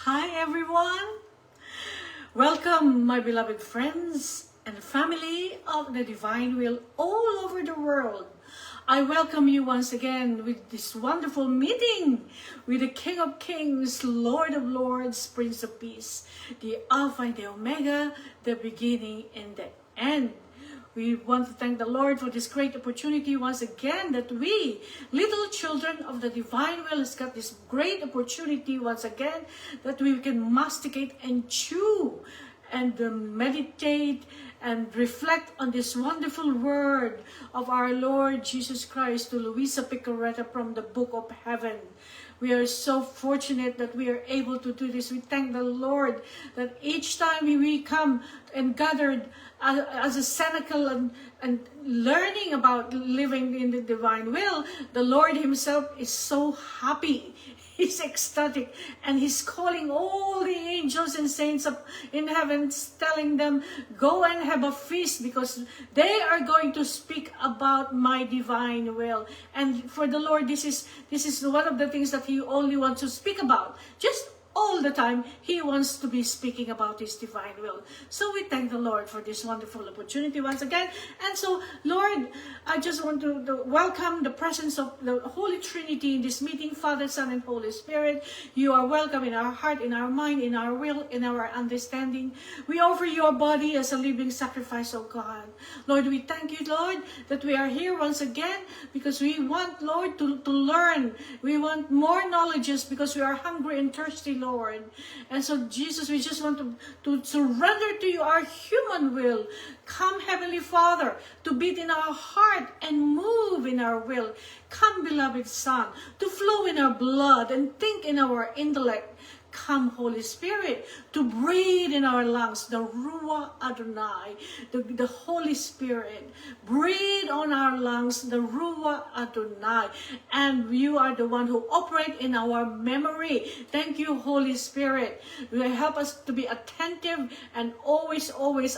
Hi everyone! Welcome my beloved friends and family of the Divine Will all over the world. I welcome you once again with this wonderful meeting with the King of Kings, Lord of Lords, Prince of Peace, the Alpha and the Omega, the beginning and the end. We want to thank the Lord for this great opportunity once again that we, little children of the Divine Will, has got this great opportunity once again that we can masticate and chew and meditate and reflect on this wonderful word of our Lord Jesus Christ to Luisa Picaretta from the Book of Heaven. We are so fortunate that we are able to do this. We thank the Lord that each time we come and gathered as a cenacle and learning about living in the Divine Will, the Lord Himself is so happy. He's ecstatic, and He's calling all the angels and saints up in heaven, telling them, go and have a feast because they are going to speak about my divine will. And for the Lord, this is one of the things that He only wants to speak about. Just all the time, He wants to be speaking about His divine will. So we thank the Lord for this wonderful opportunity once again. And so, Lord, I just want to welcome the presence of the Holy Trinity in this meeting, Father, Son, and Holy Spirit. You are welcome in our heart, in our mind, in our will, in our understanding. We offer your body as a living sacrifice, oh God. Lord, we thank you, Lord, that we are here once again because we want, Lord, to learn. We want more knowledges because we are hungry and thirsty, Lord. And so, Jesus, we just want to surrender to you our human will. Come, Heavenly Father, to beat in our heart and move in our will. Come, beloved Son, to flow in our blood and think in our intellect. Come, Holy Spirit, to breathe in our lungs, the Ruach Adonai, the Holy Spirit. Breathe on our lungs, the Ruach Adonai. And you are the one who operates in our memory. Thank you, Holy Spirit. You help us to be attentive and always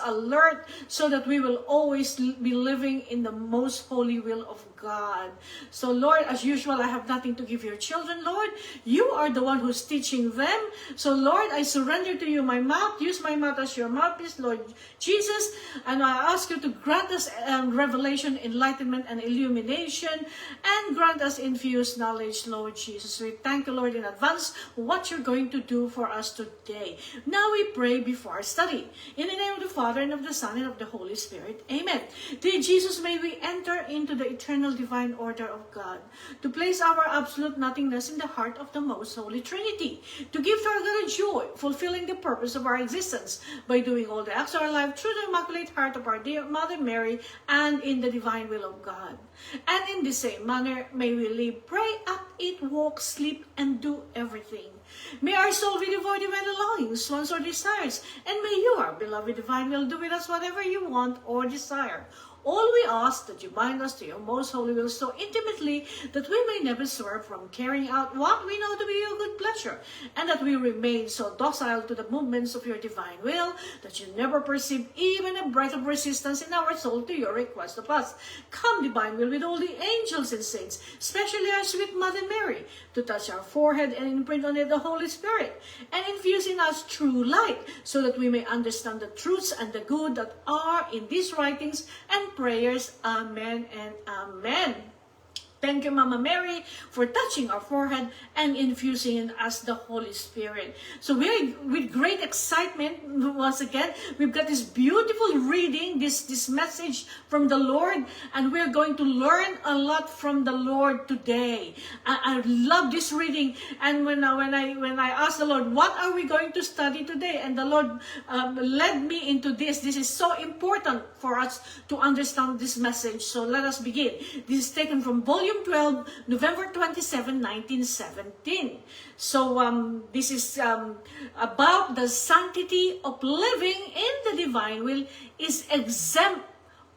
alert so that we will always be living in the most holy will of God. So, Lord, as usual, I have nothing to give your children, Lord. You are the one who's teaching them. So, Lord, I surrender to you my mouth. Use my mouth as your mouthpiece, Lord Jesus. And I ask you to grant us revelation, enlightenment, and illumination, and grant us infused knowledge, Lord Jesus. We thank you, Lord, in advance what you're going to do for us today. Now we pray before our study. In the name of the Father, and of the Son, and of the Holy Spirit. Amen. Dear Jesus, may we enter into the eternal divine order of God, to place our absolute nothingness in the heart of the most holy Trinity, to give to our God a joy, fulfilling the purpose of our existence by doing all the acts of our life through the Immaculate Heart of our dear Mother Mary and in the divine will of God. And in the same manner, may we live, pray, act, eat, walk, sleep, and do everything. May our soul be devoid of any longings, wants, or desires, and may you, our beloved divine will, do with us whatever you want or desire. All we ask that you bind us to your most holy will so intimately that we may never swerve from carrying out what we know to be your good pleasure, and that we remain so docile to the movements of your divine will that you never perceive even a breath of resistance in our soul to your request of us. Come, divine will, with all the angels and saints, especially our sweet Mother Mary, to touch our forehead and imprint on it the Holy Spirit, and infuse in us true light, so that we may understand the truths and the good that are in these writings and prayers. Amen and amen. Thank you, Mama Mary, for touching our forehead and infusing in us the Holy Spirit. So we're with great excitement, once again, we've got this beautiful reading, this message from the Lord, and we're going to learn a lot from the Lord today. I love this reading, and when I asked the Lord, what are we going to study today? And the Lord led me into this. This is so important for us to understand this message. So let us begin. This is taken from Volume 12, November 27, 1917. So this is about the sanctity of living in the divine will is exempt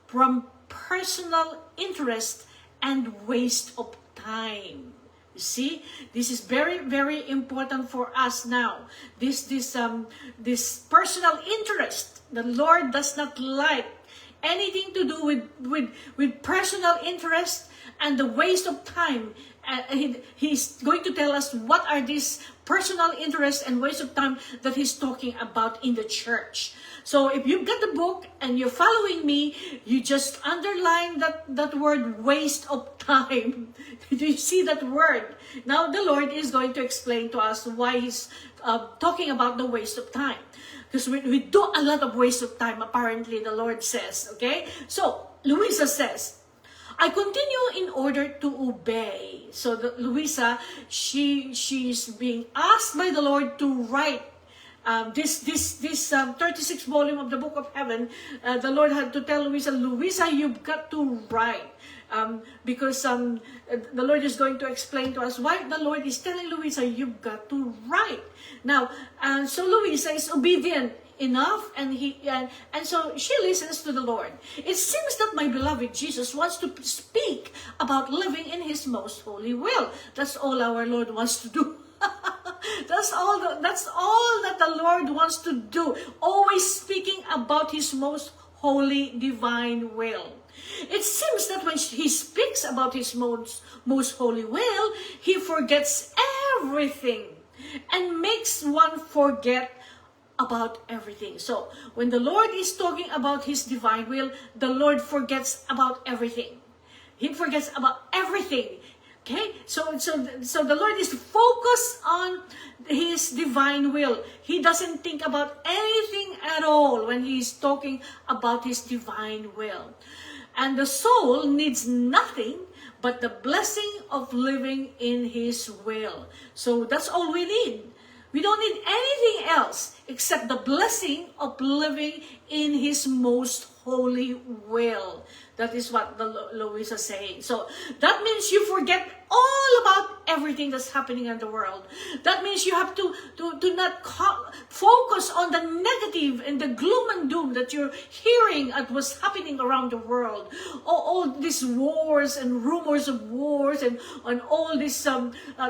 from personal interest and waste of time. You see, this is very, very important for us now. This personal interest, the Lord does not like anything to do with personal interest and the waste of time. He's going to tell us what are these personal interest and waste of time that he's talking about in the church. So if you've got the book and you're following me, you just underline that word waste of time. Do you see that word? Now the Lord is going to explain to us why he's talking about the waste of time. Because we do a lot of waste of time, apparently, the Lord says. Okay? So, Louisa says, I continue in order to obey. So, Louisa, she's being asked by the Lord to write this 36 volume of the Book of Heaven. The Lord had to tell Louisa, you've got to write. Because the Lord is going to explain to us why the Lord is telling Louisa, you've got to write. Now, so Louisa is obedient enough, and so she listens to the Lord. It seems that my beloved Jesus wants to speak about living in His most holy will. That's all our Lord wants to do. That's all that the Lord wants to do. Always speaking about His most holy divine will. It seems that when he speaks about his most holy will, he forgets everything and makes one forget about everything. So, when the Lord is talking about his divine will, the Lord forgets about everything. He forgets about everything. Okay? So the Lord is focused on his divine will. He doesn't think about anything at all when he's talking about his divine will. And the soul needs nothing but the blessing of living in His will. So that's all we need. We don't need anything else except the blessing of living in His most holy will. That is what Louisa is saying. So that means you forget all about everything that's happening in the world. That means you have to not focus on the negative and the gloom and doom that you're hearing at what's happening around the world. All these wars and rumors of wars and all these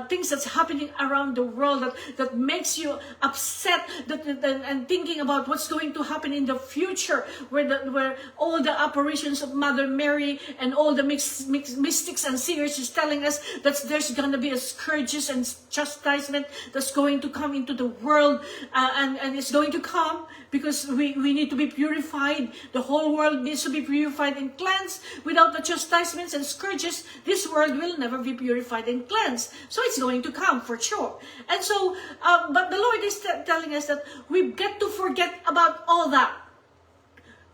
things that's happening around the world that makes you upset and thinking about what's going to happen in the future, where all the apparitions of Mother Mary and all the mystics and seers is telling us that there's going to be a scourges and chastisement that's going to come into the world, and it's going to come because we need to be purified. The whole world needs to be purified and cleansed. Without the chastisements and scourges, this world will never be purified and cleansed. So it's going to come for sure. And so, but the Lord is telling us that we've got to forget about all that.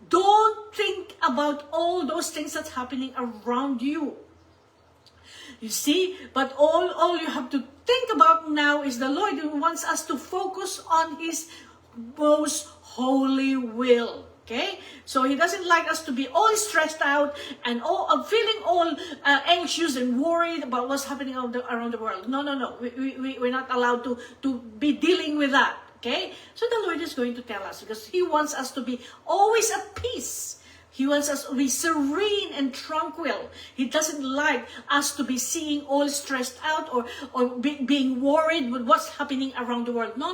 Don't think about all those things that's happening around you. You see, but all you have to think about now is the Lord who wants us to focus on His most holy will. Okay? So He doesn't like us to be all stressed out and feeling all anxious and worried about what's happening around the world. No. We're not allowed to be dealing with that. Okay? So the Lord is going to tell us because He wants us to be always at peace. He wants us to be serene and tranquil. He doesn't like us to be seeing all stressed out or being worried with what's happening around the world. No.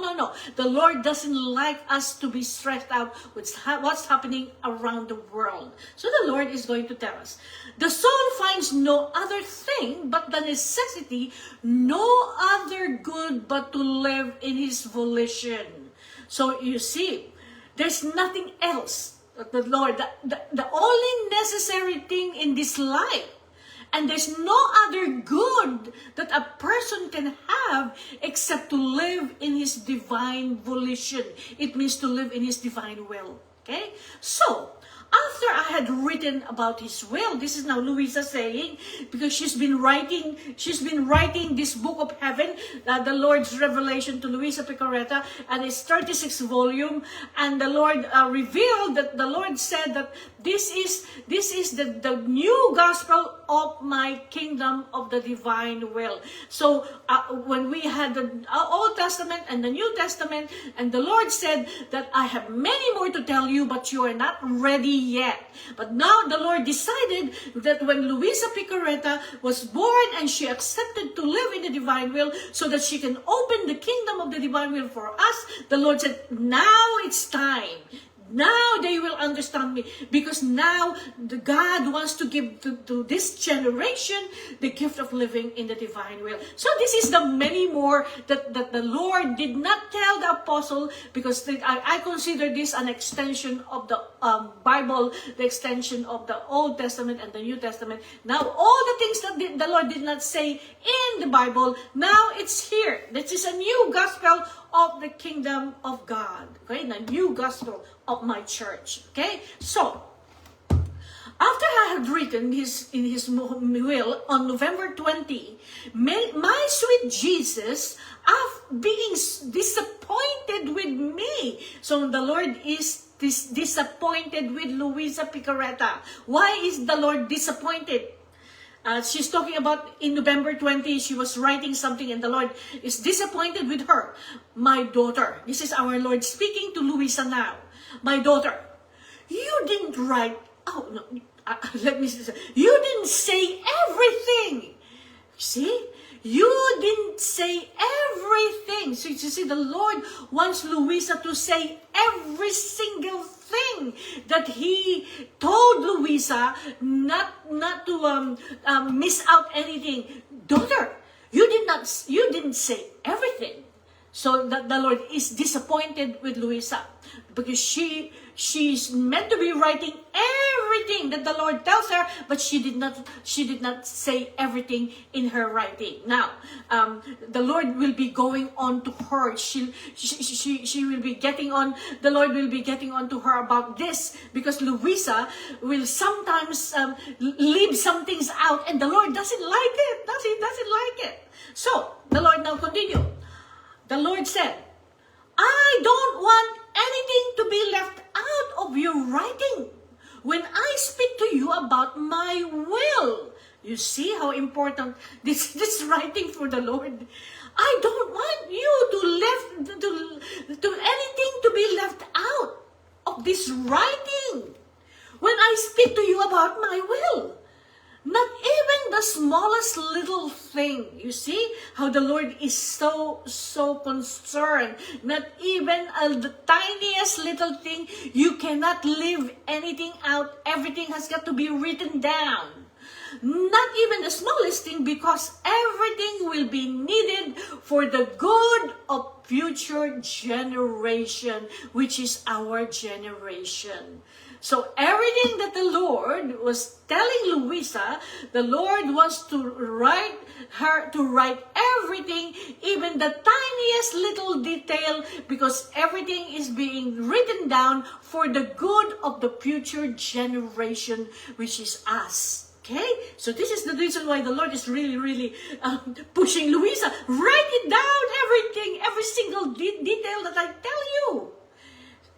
The Lord doesn't like us to be stressed out with what's happening around the world. So the Lord is going to tell us, the soul finds no other thing but the necessity, no other good but to live in His volition. So you see, there's nothing else. The Lord, the only necessary thing in this life, and there's no other good that a person can have except to live in His divine volition. It means to live in His divine will. Okay? So, after I had written about His will, this is now Louisa saying, because she's been writing this Book of Heaven, the Lord's revelation to Louisa Picarreta, and it's 36 volume, and the Lord revealed that the Lord said that this is the new gospel of my kingdom of the divine will. So when we had the Old Testament and the New Testament, and the Lord said that I have many more to tell you, but you are not ready yet. But now the Lord decided that when Louisa Picarreta was born and she accepted to live in the divine will so that she can open the kingdom of the divine will for us, the Lord said, now it's time. Now they will understand me, because now God wants to give to this generation the gift of living in the divine will. So this is the many more that the Lord did not tell the apostle, because I consider this an extension of the Bible, the extension of the Old Testament and the New Testament. Now all the things that the Lord did not say in the Bible, now it's here. This is a new gospel of the kingdom of God. Okay, the new gospel of my church. Okay, so after I had written in his will on November 20, my sweet Jesus, after being disappointed with me, so the Lord is disappointed with Luisa Picareta. Why is the Lord disappointed? She's talking about in November 20, she was writing something and the Lord is disappointed with her. My daughter, this is our Lord speaking to Luisa now. My daughter, you didn't write, let me say, you didn't say everything. See? You didn't say everything. So you see, the Lord wants Luisa to say every single thing that He told Luisa, not to miss out anything. Daughter, you didn't say everything. So that the Lord is disappointed with Luisa, because she's meant to be writing everything that the Lord tells her, but she did not say everything in her writing. Now, the Lord will be going on to her. She will be getting on. The Lord will be getting on to her about this, because Luisa will sometimes leave some things out, and the Lord doesn't like it. Doesn't like it. So the Lord now continue. The Lord said, I don't want anything to be left out of your writing when I speak to you about my will. You see how important this writing for the Lord. I don't want you to anything to be left out of this writing when I speak to you about my will. Not even the smallest little thing. You see how the Lord is so concerned. Not even the tiniest little thing. You cannot leave anything out. Everything has got to be written down. Not even the smallest thing, because everything will be needed for the good of future generation, which is our generation. So everything that the Lord was telling Luisa, the Lord wants to write everything, even the tiniest little detail, because everything is being written down for the good of the future generation, which is us. Okay? So this is the reason why the Lord is really pushing Luisa. Write it down, everything, every single detail that I tell you.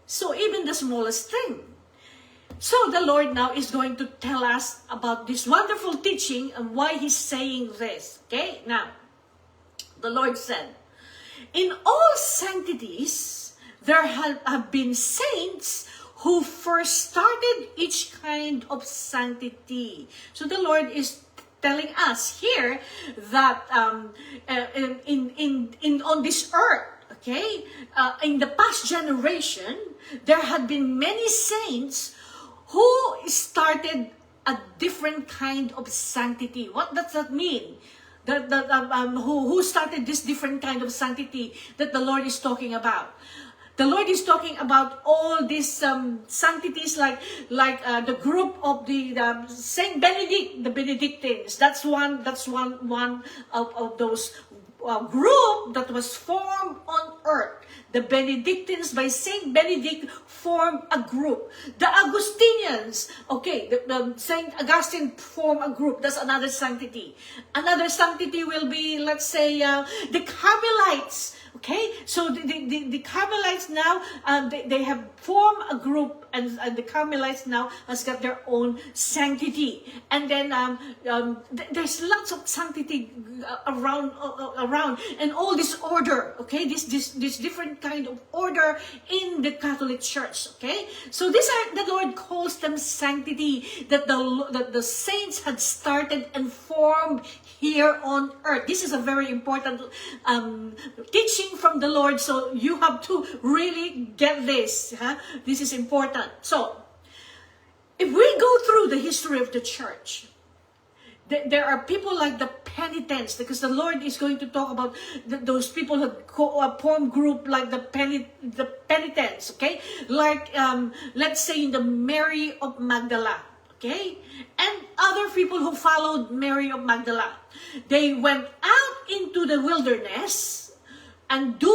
So even the smallest thing. So the Lord now is going to tell us about this wonderful teaching and why He's saying this. Okay? Now, the Lord said, in all sanctities, there have been saints who first started each kind of sanctity. So the Lord is telling us here that on this earth, okay, in the past generation, there had been many saints who started a different kind of sanctity. What does that mean? Who started this different kind of sanctity that the Lord is talking about? The Lord is talking about all these sanctities, like the group of the Saint Benedict, the Benedictines. That's one of those group that was formed on earth. The Benedictines by Saint Benedict formed a group. The Augustinians, okay, the Saint Augustine formed a group. That's another sanctity. Another sanctity will be, let's say, the Carmelites. Okay, so the Carmelites now, they have formed a group, and the Carmelites now has got their own sanctity. And then there's lots of sanctity around, and all this order. Okay, this different kind of order in the Catholic Church. Okay, so these are, the Lord calls them sanctity, that the saints had started and formed here on earth. This is a very important teaching from the Lord, so you have to really get this. This is important. So, if we go through the history of the church, there are people like the penitents, because the Lord is going to talk about those people who form group like the penitents, okay? Like, let's say in the Mary of Magdala, okay? And other people who followed Mary of Magdala. They went out into the wilderness and do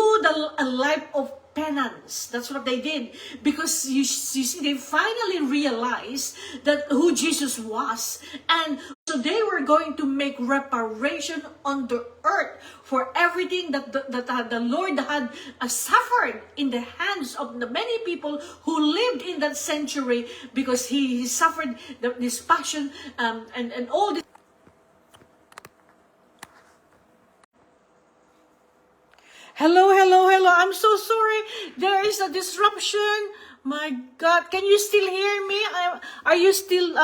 a life of penance. That's what they did, because you see, they finally realized that who Jesus was, and so they were going to make reparation on the earth for everything that the Lord had suffered in the hands of the many people who lived in that century, because he suffered this passion and all this. Hello. I'm so sorry. There is a disruption. My God, can you still hear me? Are you still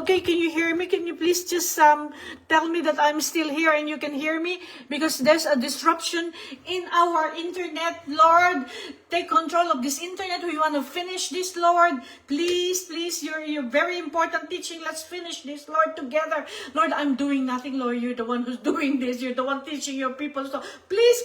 okay? Can you hear me? Can you please just tell me that I'm still here and you can hear me? Because there's a disruption in our internet. Lord, take control of this internet. We want to finish this, Lord. Please, you're very important teaching. Let's finish this, Lord, together. Lord, I'm doing nothing, Lord. You're the one who's doing this. You're the one teaching your people. So please,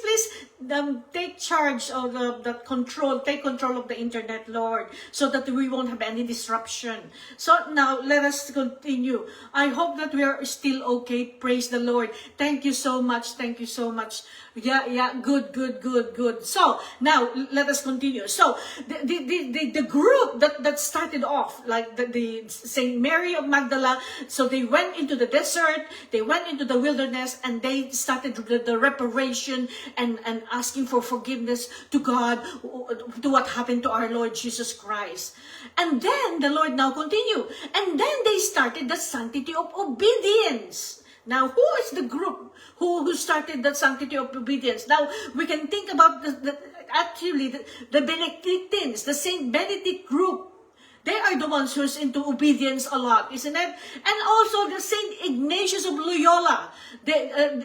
take charge of the control. Take control of the internet, Lord, so that we won't have any disruption. So now, let us continue. I hope that we are still okay. Praise the Lord. Thank you so much. Thank you so much. Yeah. Good. So now let us continue. So the group that started off like the Saint Mary of Magdala. So they went into the desert. They went into the wilderness, and they started the reparation and asking for forgiveness to God to what happened to our Lord Jesus Christ. And then the Lord now continue. And then they started the sanctity of obedience. Now, who is the group who started the sanctity of obedience? Now, we can think about the Benedictines, the Saint Benedict group. They are the ones who's into obedience a lot, isn't it? And also the Saint Ignatius of Loyola.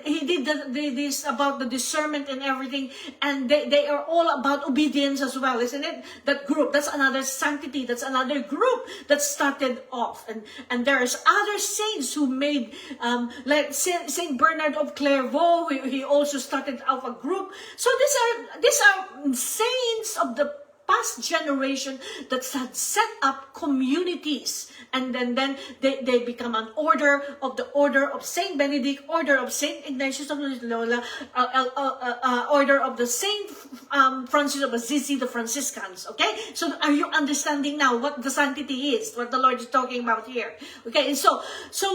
He did this about the discernment and everything, and they are all about obedience as well, isn't it? That group, that's another sanctity, that's another group that started off. And there's other saints who made, like Saint Bernard of Clairvaux, he also started off a group. So these are saints of the past generation that had set up communities, and then they become an order of Saint Benedict, order of Saint Ignatius of Loyola, order of the Saint Francis of Assisi, the Franciscans. Okay, so are you understanding now what the sanctity is, what the Lord is talking about here? Okay, and so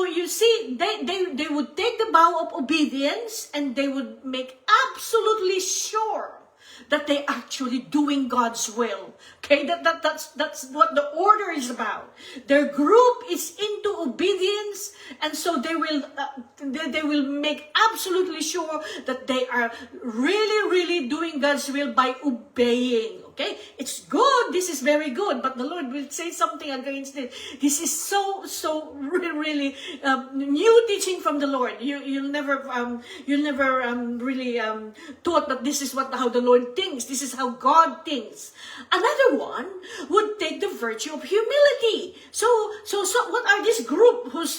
you see, they would take the vow of obedience, and they would make absolutely sure that they actually doing God's will. Okay, that's what the order is about. Their group is into obedience, and so they will make absolutely sure that they are really doing God's will by obeying. Okay, it's good. This is very good, but the Lord will say something against it. This is so really new teaching from the Lord. You'll never really thought that this is how the Lord thinks. This is how God thinks. Another one would take the virtue of humility. So what are this group who's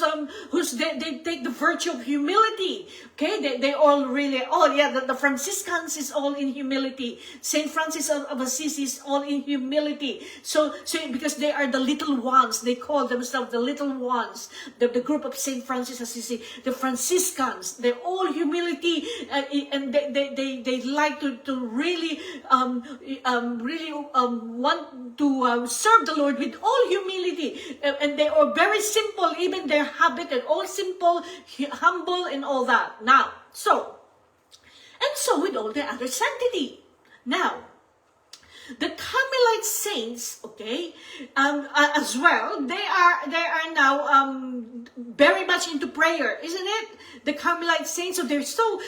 they take the virtue of humility? Okay, they all really, the Franciscans is all in humility. Saint Francis of Assisi is all in humility. So because they are the little ones, they call themselves the little ones. The group of Saint Francis of Assisi, the Franciscans, they're all humility, and they like to really want to serve the Lord with all humility, and they are very simple. Even their habit and all simple, humble, and all that. Now, so with all the other sanctity. Now, the Carmelite saints, okay, as well, they are now very much into prayer, isn't it? The Carmelite saints, so they're so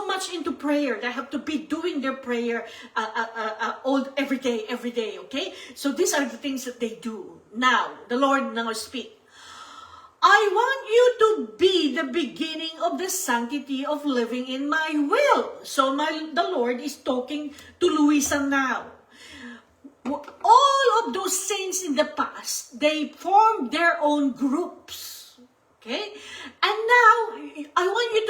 much into prayer. They have to be doing their prayer every day, okay? So these are the things that they do. Now, the Lord now speak. I want you to be the beginning of the sanctity of living in my will. So the Lord is talking to Luisa now. All of those saints in the past, they formed their own groups. Okay? And now I want you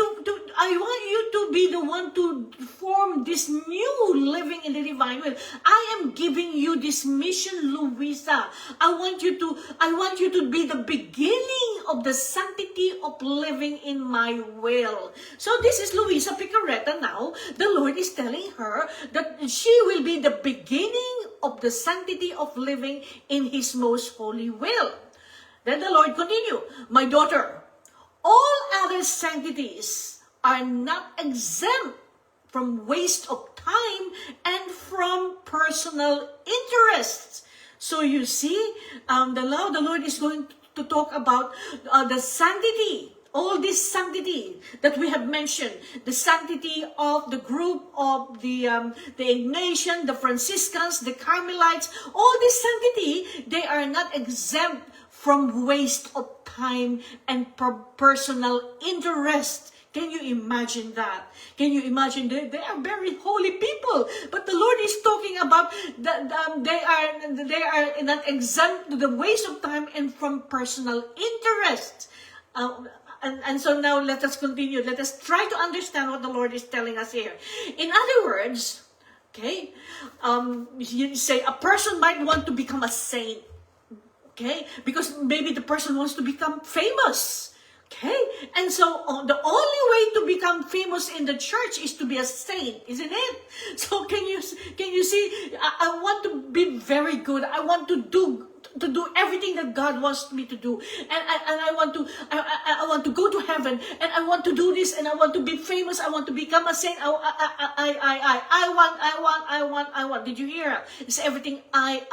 to be the one to form this new living in the divine will. I am giving you this mission, Luisa. I want you to be the beginning of the sanctity of living in my will. So this is Luisa Picaretta now. The Lord is telling her that she will be the beginning of the sanctity of living in His most holy will. Then the Lord continued, my daughter, all other sanctities are not exempt from waste of time and from personal interests. So you see, the Lord is going to talk about the sanctity, all this sanctity that we have mentioned, the sanctity of the group of the Ignatian, the Franciscans, the Carmelites, all this sanctity, they are not exempt from waste of time and personal interest. Can you imagine that? Can you imagine? They are very holy people, but the Lord is talking about that they are not exempt to the waste of time and from personal interest. And so now let us continue. Let us try to understand what the Lord is telling us here. In other words, okay, you say a person might want to become a saint. Okay, because maybe the person wants to become famous. Okay, and so the only way to become famous in the church is to be a saint, isn't it? So can you see? I want to be very good. I want to do everything that God wants me to do, and I want to go to heaven, and I want to do this, and I want to be famous. I want to become a saint. I want. Did you hear? It's everything I.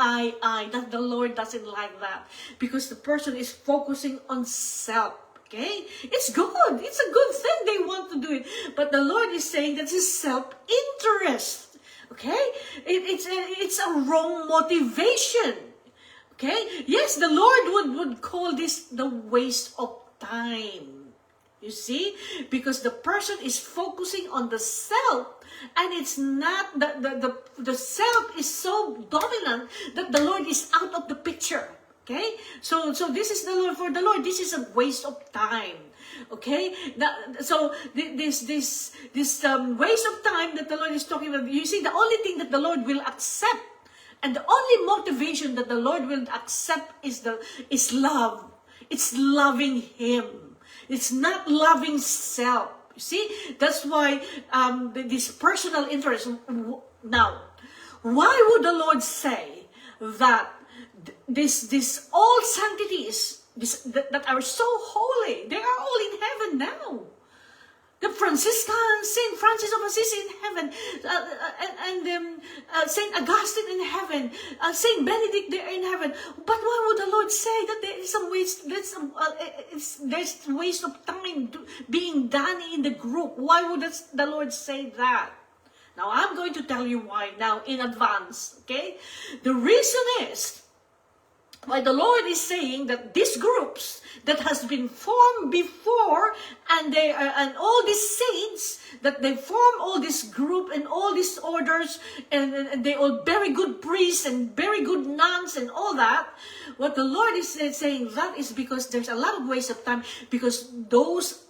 That the Lord doesn't like that, because the person is focusing on self. Okay, it's good. It's a good thing they want to do it, but the Lord is saying that it's self-interest. Okay, it's a wrong motivation. Okay? Yes, the Lord would call this the waste of time. You see? Because the person is focusing on the self, and it's not the self is so dominant that the Lord is out of the picture. Okay? So this is the Lord, for the Lord, this is a waste of time. Okay? So this waste of time that the Lord is talking about, you see, the only thing that the Lord will accept, and the only motivation that the Lord will accept is love. It's loving Him. It's not loving self. You see, that's why this personal interest. Now, why would the Lord say that this all sanctities that are so holy, they are all in heaven now? The Franciscans, Saint Francis of Assisi in heaven, and Saint Augustine in heaven, Saint Benedict there in heaven. But why would the Lord say that there is some waste? There's waste of time being done in the group. Why would the Lord say that? Now I'm going to tell you why now in advance. Okay, the reason is why the Lord is saying that these groups that has been formed before, and all these saints that they form all this group and all these orders, and they all very good priests and very good nuns and all that. What the Lord is saying, that is because there's a lot of waste of time, because those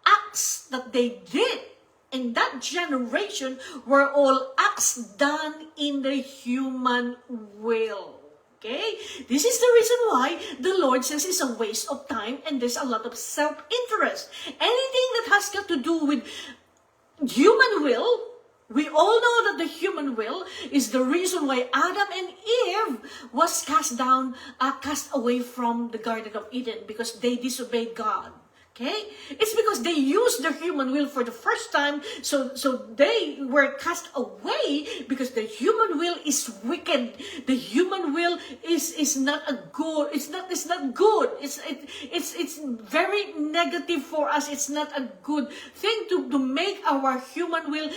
acts that they did in that generation were all acts done in the human will. Okay? This is the reason why the Lord says it's a waste of time, and there's a lot of self-interest. Anything that has got to do with human will, we all know that the human will is the reason why Adam and Eve was cast away from the Garden of Eden, because they disobeyed God. Okay? It's because they used their human will for the first time, so they were cast away, because the human will is wicked. The human will is not a good. It's not good. It's very negative for us. It's not a good thing to make our human will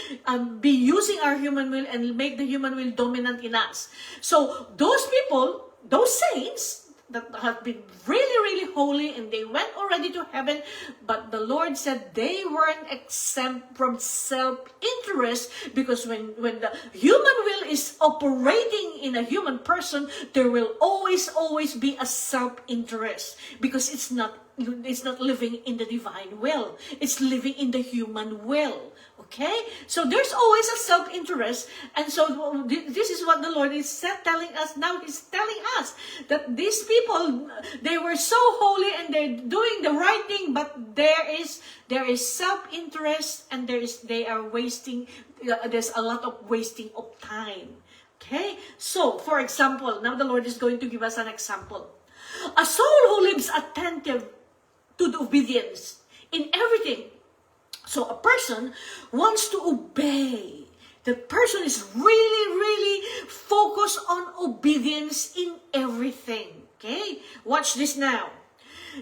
be using our human will and make the human will dominant in us. So those people, those saints, that have been really, really holy, and they went already to heaven, but the Lord said they weren't exempt from self-interest, because when the human will is operating in a human person, there will always be a self-interest, because it's not living in the divine will. It's living in the human will. Okay? So there's always a self-interest. And so this is what the Lord is telling us now. He's telling us that these people, they were so holy and they're doing the right thing, but there is self-interest, and they are wasting, there's a lot of wasting of time. Okay? So, for example, now the Lord is going to give us an example. A soul who lives attentive to the obedience in everything. So a person wants to obey. The person is really focused on obedience in everything. Okay? Watch this now.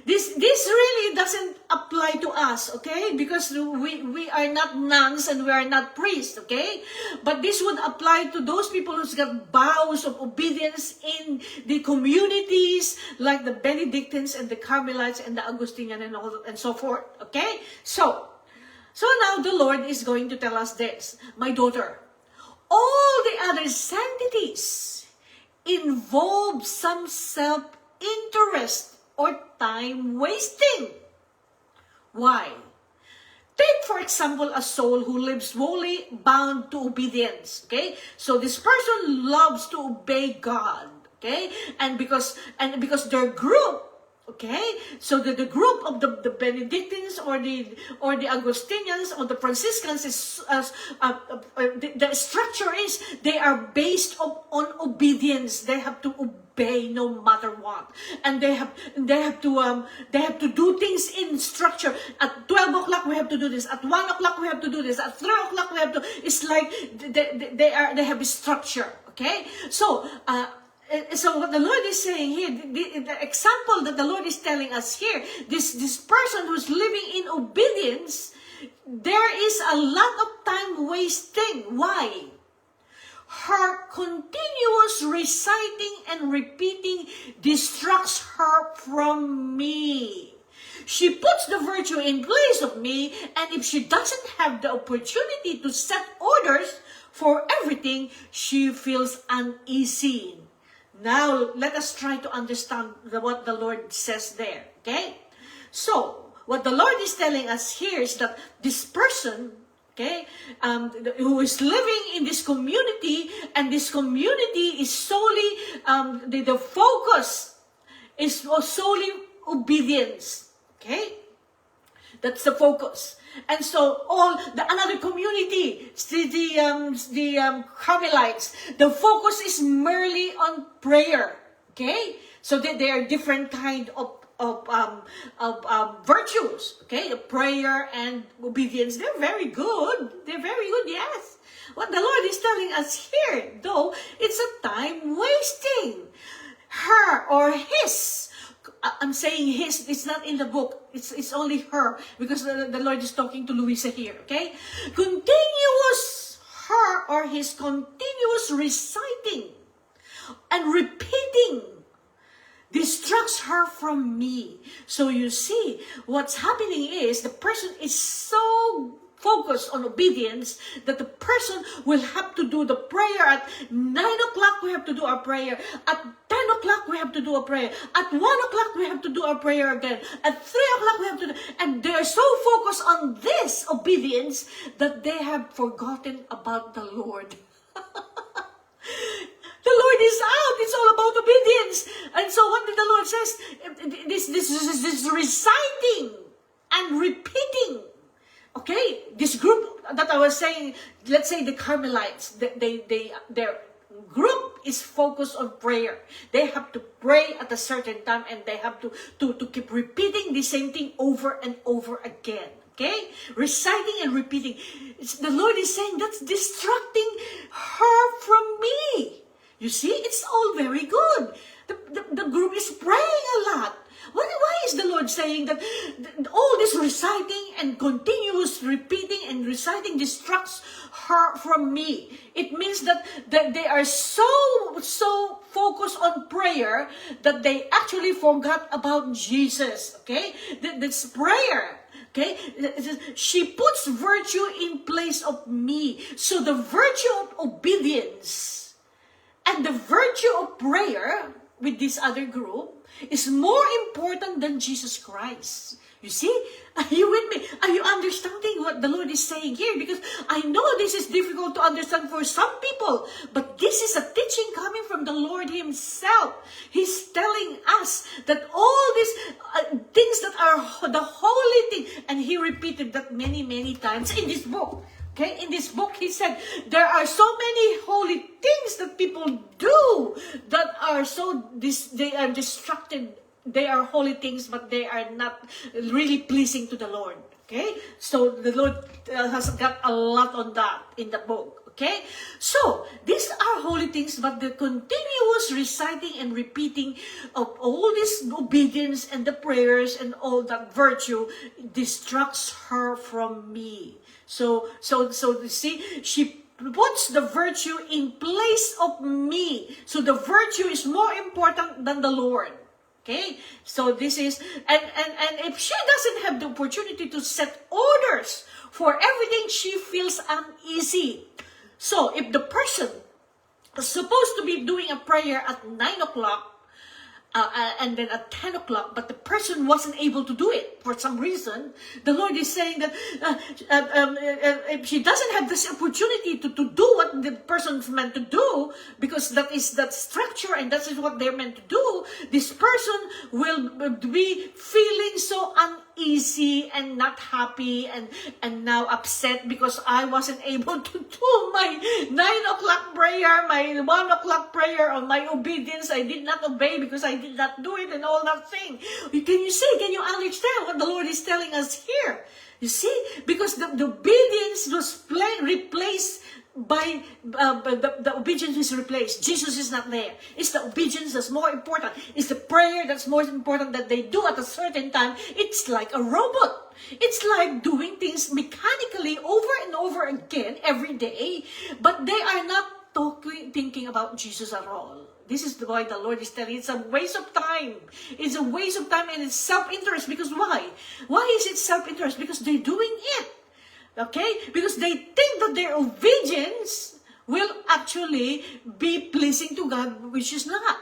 This really doesn't apply to us, okay? Because we are not nuns and we are not priests, okay? But this would apply to those people who's got vows of obedience in the communities, like the Benedictines and the Carmelites and the Augustinian and so forth, okay? So now the Lord is going to tell us this. My daughter, all the other sanctities involve some self-interest or time wasting. Why? Take, for example, a soul who lives wholly bound to obedience. Okay? So this person loves to obey God. Okay? And because their group, okay, so the group of the Benedictines or the Augustinians or the Franciscans is the structure is they are based on obedience. They have to obey no matter what, and they have to do things in structure. At 12 o'clock we have to do this. At 1 o'clock we have to do this. At 3 o'clock we have to. It's like they have a structure. Okay, so. So what the Lord is saying here, the example that the Lord is telling us here, this person who's living in obedience, there is a lot of time wasting. Why? Her continuous reciting and repeating distracts her from me. She puts the virtue in place of me, and if she doesn't have the opportunity to set orders for everything, she feels uneasy. Now, let us try to understand what the Lord says there, okay? So, what the Lord is telling us here is that this person, okay, who is living in this community, and this community is solely, the focus is solely obedience, okay? That's the focus. And so another community, the Carmelites, the focus is merely on prayer. Okay, so they are different kind of virtues. Okay, prayer and obedience. They're very good. They're very good. Yes. What the Lord is telling us here, though, it's a time wasting. Her or his. I'm saying his, it's not in the book. It's only her, because the Lord is talking to Louisa here, okay? Her or his continuous reciting and repeating distracts her from me. So you see, what's happening is the person is so focused on obedience that the person will have to do the prayer at 9 o'clock. We have to do our prayer at 10 o'clock. We have to do a prayer at 1 o'clock. We have to do our prayer again at 3 o'clock. We have to do, and they are so focused on this obedience that they have forgotten about the Lord. The Lord is out. It's all about obedience. And so what did the Lord says? This reciting and repeating. Okay, this group that I was saying, let's say the Carmelites, their group is focused on prayer. They have to pray at a certain time, and they have to keep repeating the same thing over and over again. Okay, reciting and repeating. The Lord is saying that's distracting her from me. You see, it's all very good. The group is praying a lot. Why is the Lord saying that all this reciting and continuous repeating and reciting distracts her from me? It means means that they are so focused on prayer that they actually forgot about Jesus. Okay, that's prayer. Okay, she puts virtue in place of me. So the virtue of obedience and the virtue of prayer with this other group is more important than Jesus Christ. You see? Are you with me? Are you understanding what the Lord is saying here? Because I know this is difficult to understand for some people, but this is a teaching coming from the Lord Himself. He's telling us that all these things that are the holy thing, and He repeated that many, many times in this book. Okay, in this book, He said, there are so many holy things that people do that are they are distracted. They are holy things, but they are not really pleasing to the Lord. Okay, so the Lord has got a lot on that in the book. Okay, so these are holy things, but the continuous reciting and repeating of all this obedience and the prayers and all that virtue distracts her from me. So you see, she puts the virtue in place of me. So the virtue is more important than the Lord. Okay, so this is, and if she doesn't have the opportunity to set orders for everything, she feels uneasy. So if the person is supposed to be doing a prayer at 9 o'clock, and then at 10 o'clock, but the person wasn't able to do it for some reason, the Lord is saying that if she doesn't have this opportunity to do what the person's meant to do, because that is that structure and that is what they're meant to do, this person will be feeling so uneasy and not happy and now upset because I wasn't able to do my 9 o'clock prayer, my 1 o'clock prayer, or my obedience. I did not obey because I did not do it and all that thing. Can you see? Can you understand what the Lord is telling us here? You see? Because the obedience was replaced by the obedience is replaced. Jesus is not there. It's the obedience that's more important. It's the prayer that's more important that they do at a certain time. It's like a robot. It's like doing things mechanically over and over again every day, but they are not thinking about Jesus at all. This is why the Lord is telling, it's a waste of time. It's a waste of time and it's self-interest. Because why? Why is it self-interest? Because they're doing it. Okay? Because they think that their obedience will actually be pleasing to God, which is not.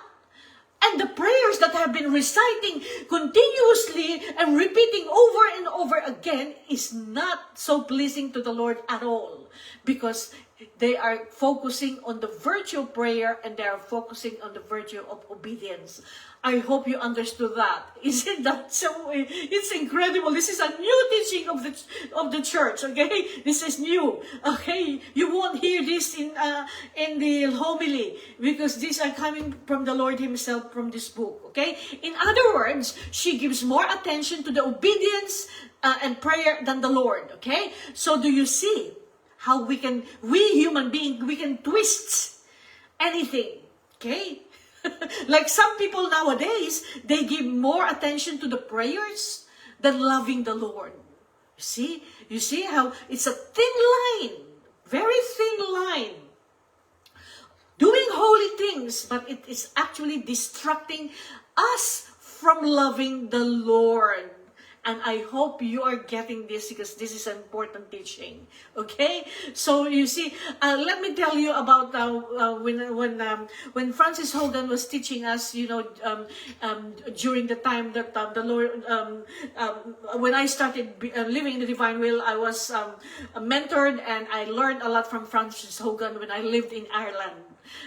And the prayers that have been reciting continuously and repeating over and over again is not so pleasing to the Lord at all. Because they are focusing on the virtue of prayer and they are focusing on the virtue of obedience. I hope you understood that. Isn't that so? It's incredible. This is a new teaching of the church. Okay, this is new. Okay, you won't hear this in the homily because these are coming from the Lord Himself from this book. Okay, in other words, she gives more attention to the obedience and prayer than the Lord. Okay, so do you see how we human beings, we can twist anything? Okay. Like some people nowadays, they give more attention to the prayers than loving the Lord. You see how it's a thin line, very thin line. Doing holy things, but it is actually distracting us from loving the Lord. And I hope you are getting this because this is an important teaching. Okay? So you see, let me tell you about when Francis Hogan was teaching us, during the time that the Lord, when I started living in the Divine Will, I was mentored and I learned a lot from Francis Hogan when I lived in Ireland.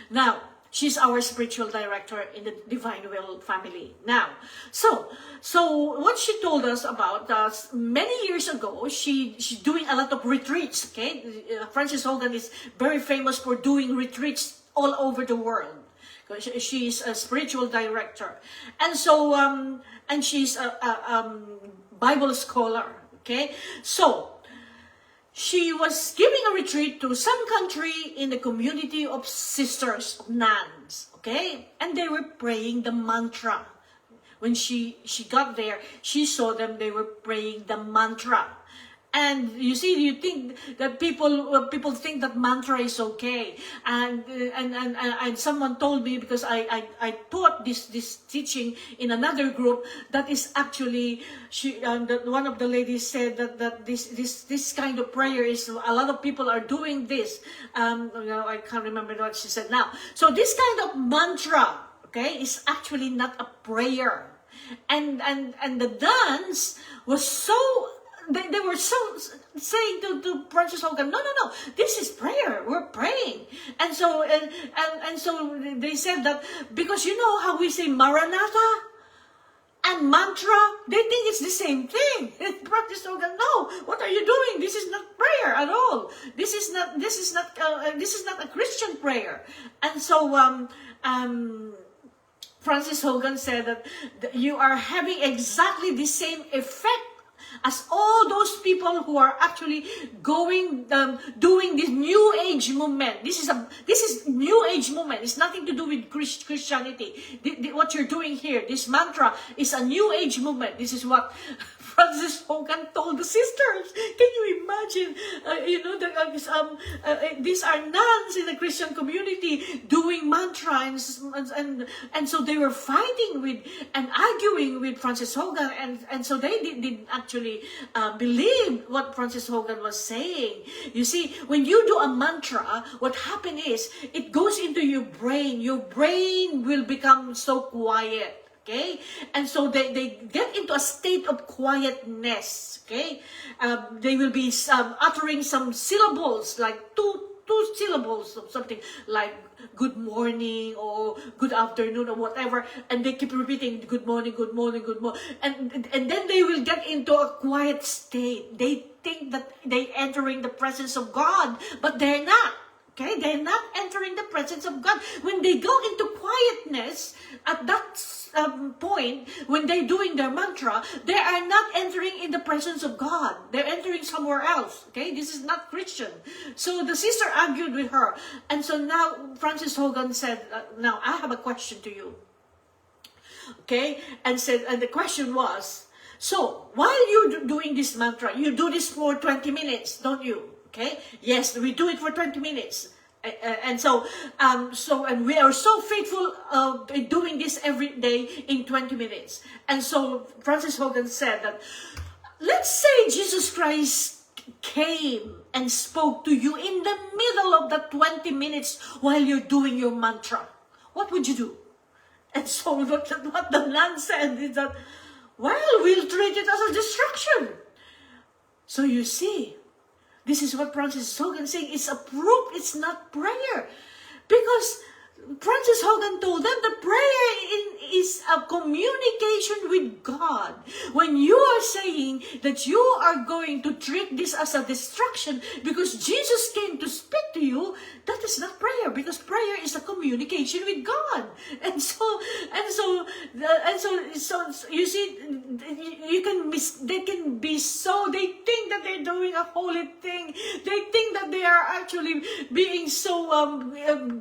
Now, she's our spiritual director in the Divine Will family. Now, so what she told us about many years ago, she's doing a lot of retreats. Okay, Francis Hogan is very famous for doing retreats all over the world. She's a spiritual director, and so and she's a Bible scholar. Okay, so she was giving a retreat to some country in the community of sisters, of nuns, okay? And they were praying the mantra. When she got there, she saw them, they were praying the mantra. And you see, you think that people think that mantra is okay, and someone told me, because I taught this teaching in another group, that is actually that one of the ladies said that this kind of prayer is, a lot of people are doing this. I can't remember what she said now. So this kind of mantra, okay, is actually not a prayer, and the nuns was so. They were so saying to Francis Hogan, no, this is prayer. We're praying. And so and so they said that, because you know how we say Maranatha and mantra, they think it's the same thing. And Francis Hogan, no, what are you doing? This is not prayer at all. This is not a Christian prayer. And so Francis Hogan said that you are having exactly the same effect as all those people who are actually doing this New Age movement. This is New Age movement. It's nothing to do with Christianity. What you're doing here, this mantra, is a New Age movement. This is what Francis Hogan told the sisters. Can you imagine? These are nuns in the Christian community doing mantra, and so they were fighting with and arguing with Francis Hogan, and so they didn't actually believe what Francis Hogan was saying. You see, when you do a mantra, what happens is it goes into your brain. Your brain will become so quiet. Okay, and so they get into a state of quietness. Okay, they will be uttering some syllables, like two syllables of something like good morning or good afternoon or whatever, and they keep repeating good morning, good morning, good morning, and then they will get into a quiet state. They think that they entering the presence of God, but they're not. Okay, they're not entering the presence of God. When they go into quietness, at that point, when they're doing their mantra, they are not entering in the presence of God. They're entering somewhere else. Okay, this is not Christian. So the sister argued with her. And so now Francis Hogan said, now I have a question to you. Okay, and the question was, so while you're doing this mantra, you do this for 20 minutes, don't you? Okay. Yes, we do it for 20 minutes, and so we are so faithful in doing this every day in 20 minutes. And so Francis Hogan said that, let's say Jesus Christ came and spoke to you in the middle of the 20 minutes while you're doing your mantra. What would you do? And so what the nun said is that, well, we'll treat it as a distraction. So you see, this is what Francis Hogan saying. It's a proof. It's not prayer. Because Francis Hogan told them that prayer is a communication with God. When you are saying that you are going to treat this as a distraction because Jesus came to speak to you, that is not prayer, because prayer is a communication with God. And so you see, they can be so, they think that they're doing a holy thing. They think that they are actually being so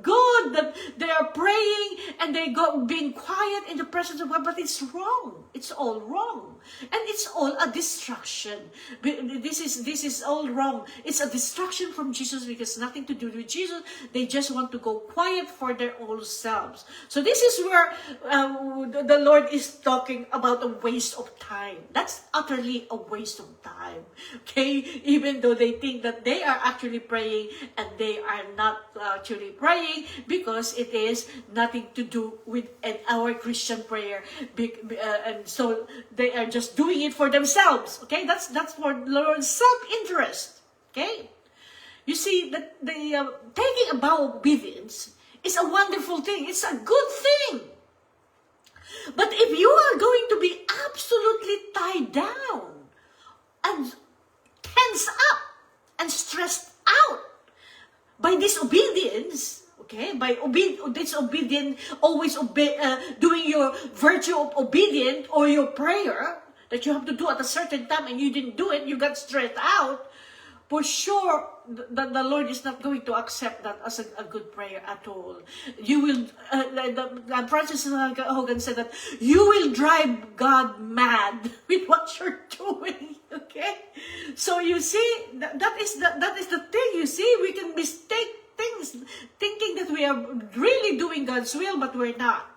good, that they are praying and they go being quiet in the presence of God, but it's wrong. It's all wrong, and it's all a distraction. This is all wrong. It's a distraction from Jesus, because nothing to do with Jesus. They just want to go quiet for their own selves. So this is where the Lord is talking about a waste of time. That's utterly a waste of time. Okay, even though they think that they are actually praying, and they are not actually praying, because it is nothing to do with our Christian prayer, and so they are just doing it for themselves. Okay, that's for the Lord's self-interest. Okay, you see that the taking a vow of obedience is a wonderful thing. It's a good thing. But if you are going to be absolutely tied down and tense up and stressed out by disobedience, okay, by disobedient, always doing your virtue of obedience or your prayer that you have to do at a certain time and you didn't do it, you got stressed out, for sure, the Lord is not going to accept that as a good prayer at all. You will, Francis Hogan said that you will drive God mad with what you're doing. Okay, so you see, that is the thing. You see, we can mistake things, thinking that we are really doing God's will, but we're not.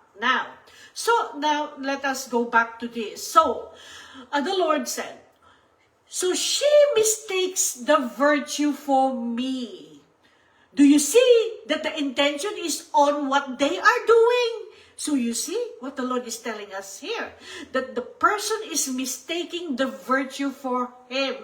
So now let us go back to this. So the Lord said, so she mistakes the virtue for me. Do you see that the intention is on what they are doing? So you see what the Lord is telling us here, that the person is mistaking the virtue for him.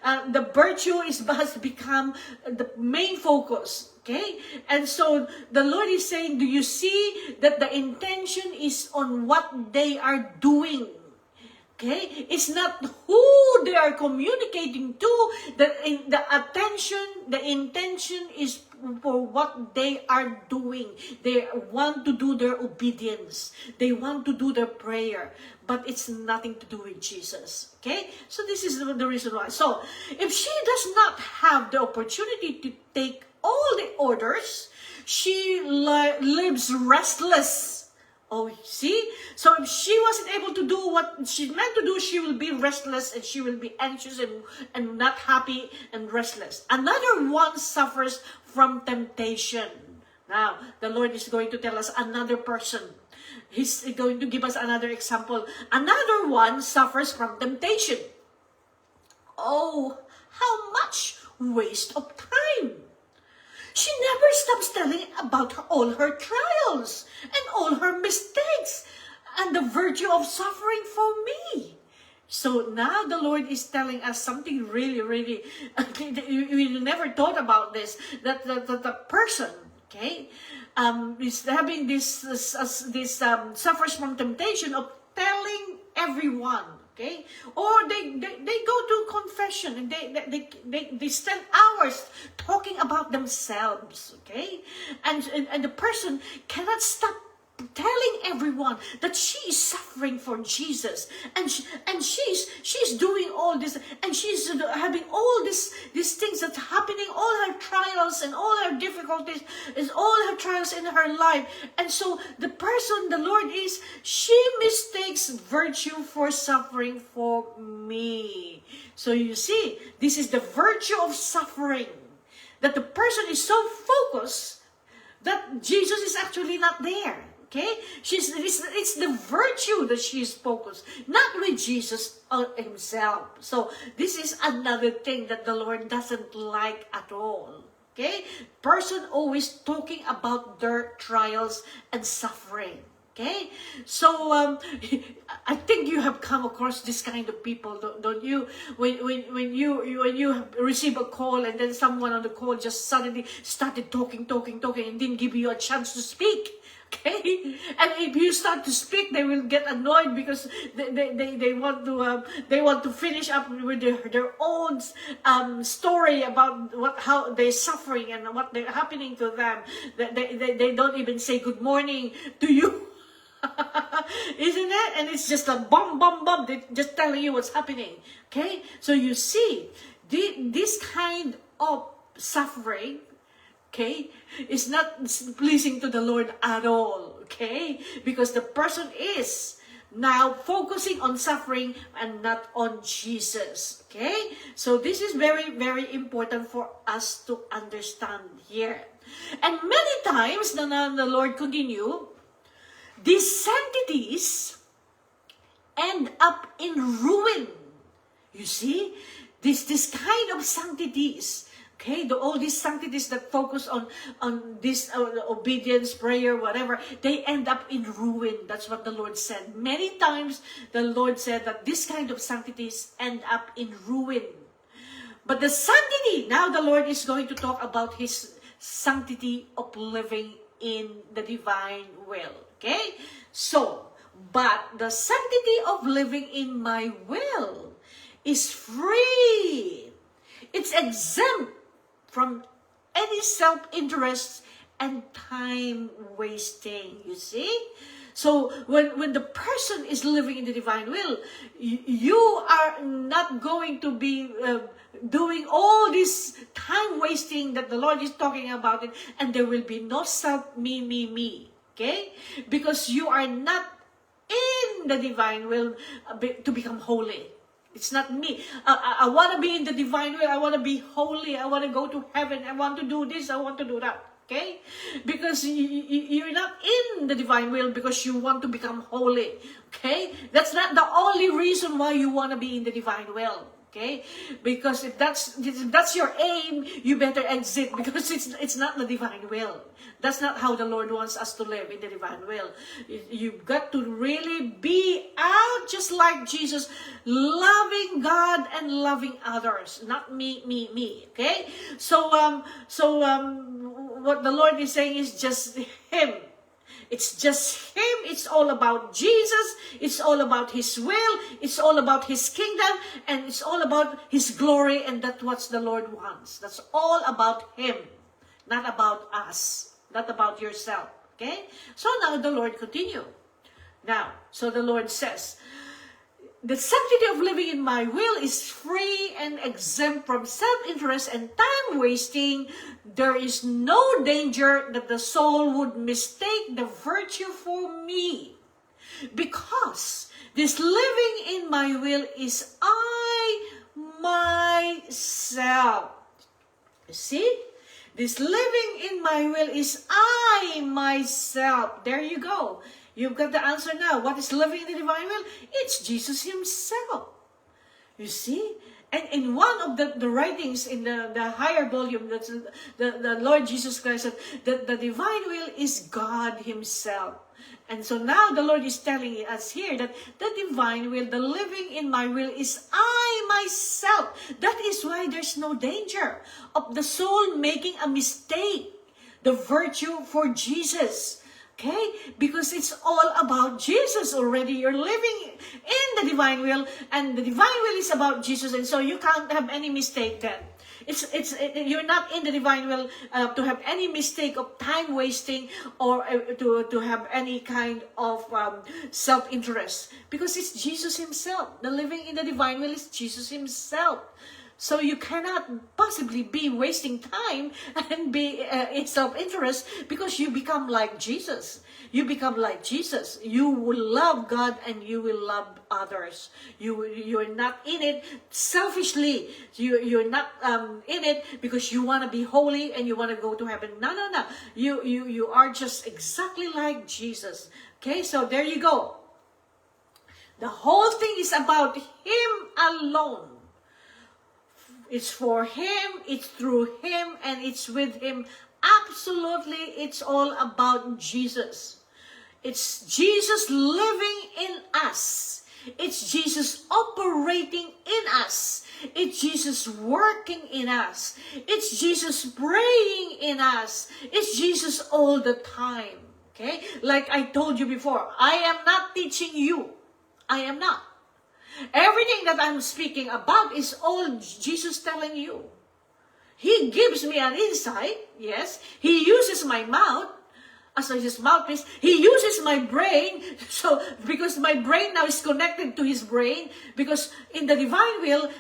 The virtue has become the main focus. Okay? And so the Lord is saying, do you see that the intention is on what they are doing? Okay? It's not who they are communicating to. The intention is for what they are doing. They want to do their obedience. They want to do their prayer. But it's nothing to do with Jesus. Okay? So this is the reason why. So, if she does not have the opportunity to take all the orders, she lives restless. Oh, see? So if she wasn't able to do what she's meant to do, she will be restless and she will be anxious and not happy and restless. Another one suffers from temptation. Now, the Lord is going to tell us another person. He's going to give us another example. Another one suffers from temptation. Oh, how much waste of time. She never stops telling about all her trials and all her mistakes and the virtue of suffering for me. So now the Lord is telling us something really, really, we never thought about this, that the person, okay, is having this suffers from temptation of telling everyone. Okay? Or they go to confession and they spend hours talking about themselves. Okay? And the person cannot stop telling everyone that she is suffering for Jesus, and she's doing all this, and she's having all these things that's happening, all her trials and all her difficulties, is all her trials in her life. And so the person, the Lord is, she mistakes virtue for suffering for me. So you see, this is the virtue of suffering, that the person is so focused that Jesus is actually not there. Okay? It's the virtue that she is focused, not with Jesus himself. So this is another thing that the Lord doesn't like at all. Okay? Person always talking about their trials and suffering. Okay? So I think you have come across this kind of people, don't you? When you receive a call and then someone on the call just suddenly started talking and didn't give you a chance to speak. Okay, and if you start to speak, they will get annoyed because they want to finish up with their own story about how they're suffering and what they're happening to them. They don't even say good morning to you. Isn't it? And it's just a bomb. They're just telling you what's happening. Okay, so you see, this kind of suffering, okay, is not pleasing to the Lord at all, okay? Because the person is now focusing on suffering and not on Jesus, okay? So this is very, very important for us to understand here. And many times, the Lord continue, these sanctities end up in ruin. You see, this kind of sanctities, okay, all these sanctities that focus on this obedience, prayer, whatever, they end up in ruin. That's what the Lord said. Many times, the Lord said that this kind of sanctities end up in ruin. But the sanctity, now the Lord is going to talk about His sanctity of living in the divine will. Okay? So, but the sanctity of living in my will is free. It's exempt from any self-interest and time wasting, you see? So when the person is living in the divine will, you are not going to be doing all this time wasting that the Lord is talking about it, and there will be no self, me. Okay? Because you are not in the divine will to become holy. It's not me. I want to be in the divine will. I want to be holy. I want to go to heaven. I want to do this. I want to do that. Okay? Because you're not in the divine will because you want to become holy. Okay? That's not the only reason why you want to be in the divine will. Okay? Because if that's your aim, you better exit, because it's not the divine will. That's not how the Lord wants us to live in the divine will. You've got to really be out just like Jesus, loving God and loving others, not me. Okay? So what the Lord is saying is just Him. It's just Him. It's all about Jesus. It's all about His will. It's all about His kingdom. And it's all about His glory. And that's what the Lord wants. That's all about Him. Not about us. Not about yourself. Okay? So now the Lord continue. Now, so the Lord says, the sanctity of living in my will is free and exempt from self-interest and time-wasting. There is no danger that the soul would mistake the virtue for me. Because this living in my will is I myself. You see? This living in my will is I myself. There you go. You've got the answer now. What is living in the divine will? It's Jesus Himself. You see? And in one of the writings in the higher volume, that's the Lord Jesus Christ said that the divine will is God Himself. And so now the Lord is telling us here that the divine will, the living in my will is I myself. That is why there's no danger of the soul making a mistake, the virtue for Jesus. Okay? Because it's all about Jesus already. You're living in the divine will, and the divine will is about Jesus, and so you can't have any mistake then. You're not in the divine will to have any mistake of time wasting or to have any kind of self-interest, because it's Jesus Himself. The living in the divine will is Jesus Himself. So you cannot possibly be wasting time and be in self-interest, because you become like Jesus. You become like Jesus. You will love God and you will love others. You're not in it selfishly. You're not in it because you want to be holy and you want to go to heaven. No. You are just exactly like Jesus. Okay, so there you go. The whole thing is about Him alone. It's for Him, it's through Him, and it's with Him. Absolutely, it's all about Jesus. It's Jesus living in us. It's Jesus operating in us. It's Jesus working in us. It's Jesus praying in us. It's Jesus all the time. Okay? Like I told you before, I am not teaching you. I am not. Everything that I'm speaking about is all Jesus telling you. He gives me an insight, yes. He uses my mouth as His mouthpiece. He uses my brain, so because my brain now is connected to His brain, because in the divine will,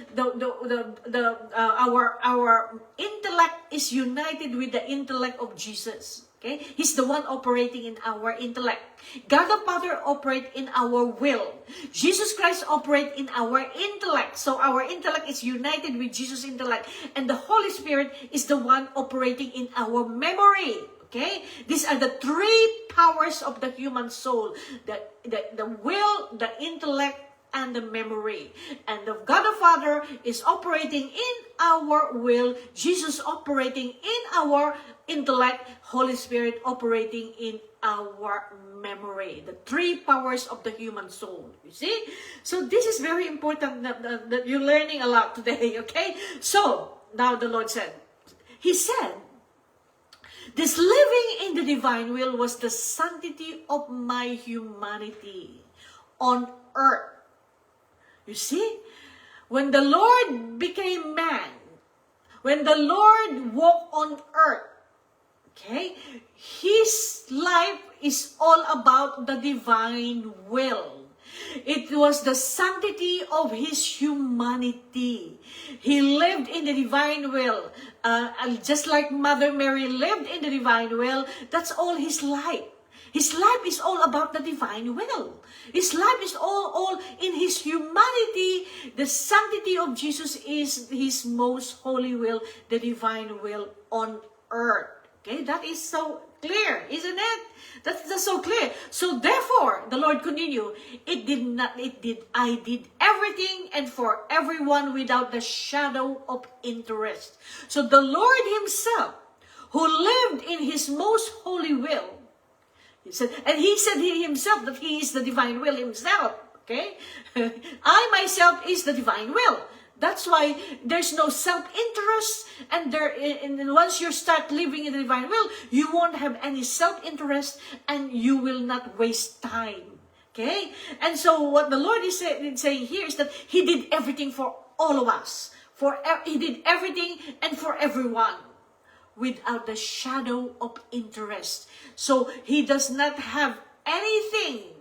our intellect is united with the intellect of Jesus. Okay? He's the one operating in our intellect. God the Father operates in our will. Jesus Christ operates in our intellect. So our intellect is united with Jesus' intellect. And the Holy Spirit is the one operating in our memory. Okay? These are the three powers of the human soul. The will, the intellect, and the memory. And the God the Father is operating in our will, Jesus operating in our intellect, Holy Spirit operating in our memory. The three powers of the human soul. You see? So this is very important that you're learning a lot today, okay? So, now the Lord said, He said, this living in the divine will was the sanctity of my humanity on earth. You see, when the Lord became man, when the Lord walked on earth, okay, His life is all about the divine will. It was the sanctity of his humanity. He lived in the divine will. Just like Mother Mary lived in the divine will, that's all his life. His life is all about the divine will. His life is all in his humanity. The sanctity of Jesus is his most holy will, the divine will on earth. Okay, that is so clear, isn't it? That's so clear. So therefore, the Lord continued, I did everything and for everyone without the shadow of interest. So the Lord himself, who lived in his most holy will, he said himself that he is the divine will himself. Okay? I myself is the divine will. That's why there's no self-interest, and once you start living in the divine will, you won't have any self-interest, and you will not waste time. Okay? And so what the Lord is saying here is that he did everything for all of us. He did everything and for everyone without the shadow of interest. So he does not have anything,